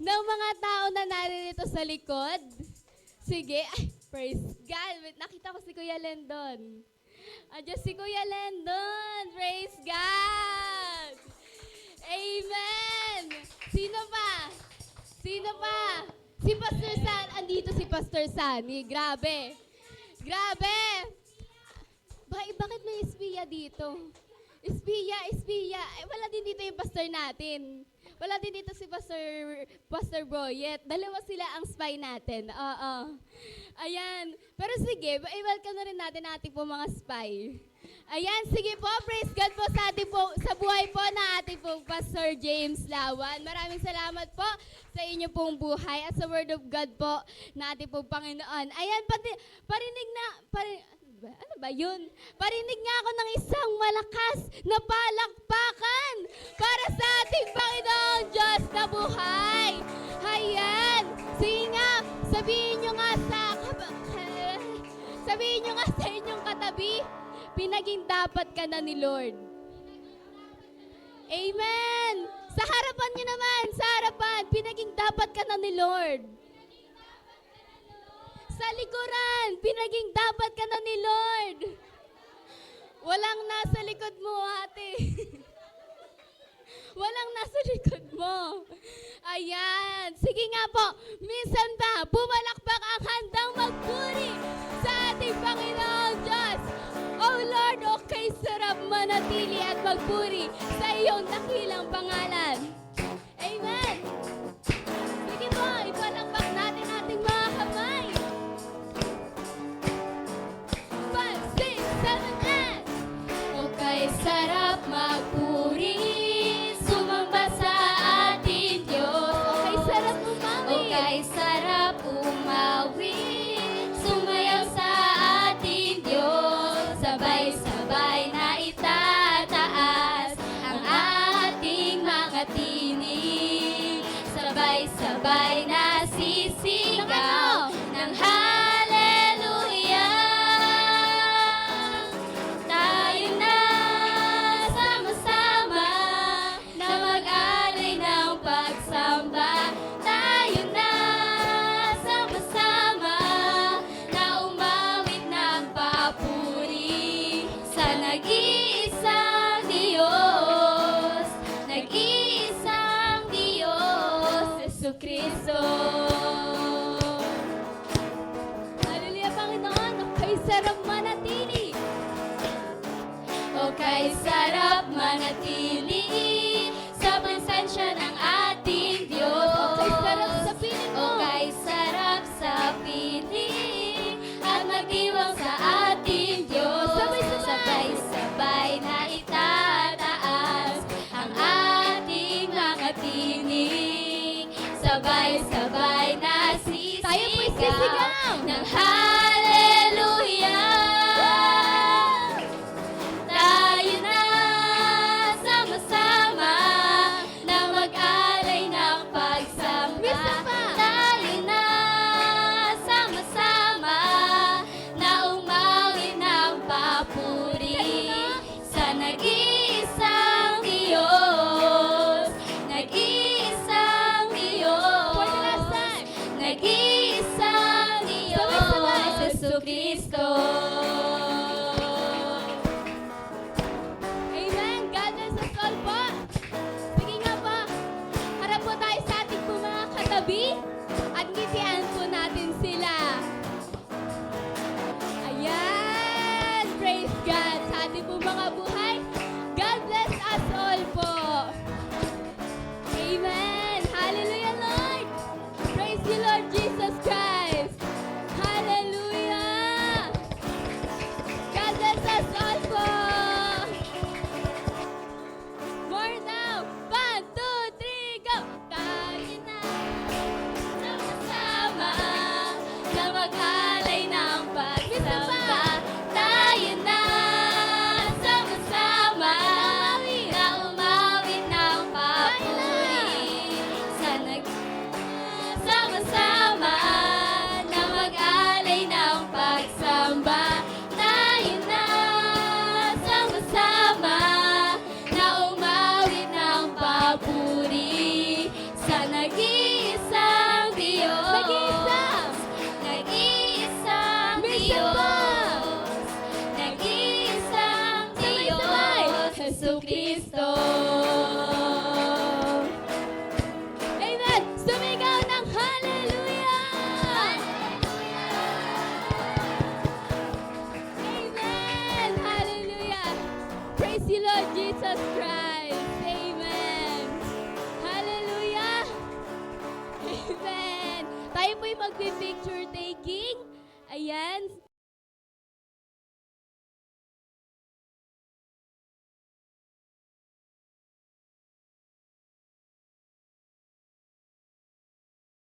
ng mga tao na narito sa likod. Sige, ay, praise God. Wait, nakita ko si Kuya Lendon. Andiyan si Kuya Lendon. Praise God. Amen. Sino pa? Sino pa? Si Pastor San. Andito si Pastor Sani. Grabe. Grabe. Bakit may espiya dito? Espiya. Eh, wala din dito yung pastor natin. Wala din dito si Pastor Boyet. Dalawa sila ang spy natin. Oo. Ayan. Pero sige, i-welcome na rin natin ating po mga spy. Ayan, sige po, praise God po sa ating po, sa buhay po na ating pong Pastor James Lawan. Maraming salamat po sa inyo pong buhay at sa Word of God po na ating pong Panginoon. Ayan, ano ba yun? Parinig nga ako ng isang malakas na palakpakan para sa ating Panginoong Diyos na buhay. Ayan. Sige nga, sabihin nyo nga sa inyong katabi, pinaging dapat ka na ni Lord. Amen. Sa harapan nyo naman, sa harapan, pinaging dapat ka na ni Lord. Sa likuran, pinaging dapat ka na ni Lord. Walang nasa likod mo, ate. Walang nasa likod mo. Ayan. Sige nga po, minsan ba, pumalakpak ang handang magpuri sa ating Panginoong Diyos. Oh Lord, okay, sarap manatili at magpuri sa iyong dakilang pangalan. Amen. Sige po, ipalakpak natin ating mga kamay. 5, 6, 7, 8. Okay, sarap magpuri, sumamba sa ating Diyos. Okay, sarap umawi. Okay, sarap umawi, sumayaw sa ating Diyos. Sabay-sabay na itataas ang ating mga tinig. Sabay-sabay na sisigaw ng hallelujah. Tayo na sama-sama na mag-alay ng pagsamba. Tayo na sama-sama na umawit ng papuri sa nag-iisang Diyos. Nag-iisang Diyos, Jesucristo. Hallelujah, Panginoon. Okay, sarap manatili. Okay, sarap manatili sa presensya ng ating Diyos. Okay, sarap sa piling mo. Okay, sarap sa piling at magdiwang sa ating Diyos. Sabay-sabay na itataas ang ating mga tinig. Sabay-sabay na sisigaw ng hallelujah. Tayo na sama-sama na mag-alay ng pagsamba. Tayo na sama-sama na umawi ng papuri sa nag-iisang Diyos. Nag-iisang Diyos. Nag-iisang Diyos, Jesucristo. Amen. God bless us all po. Sige nga po. Harap po tayo sa ating po mga katabi at ngitian po natin sila. Ayan. Christ. Amen. Hallelujah. Amen. Tayo po'y magpi-picture taking. Ayan.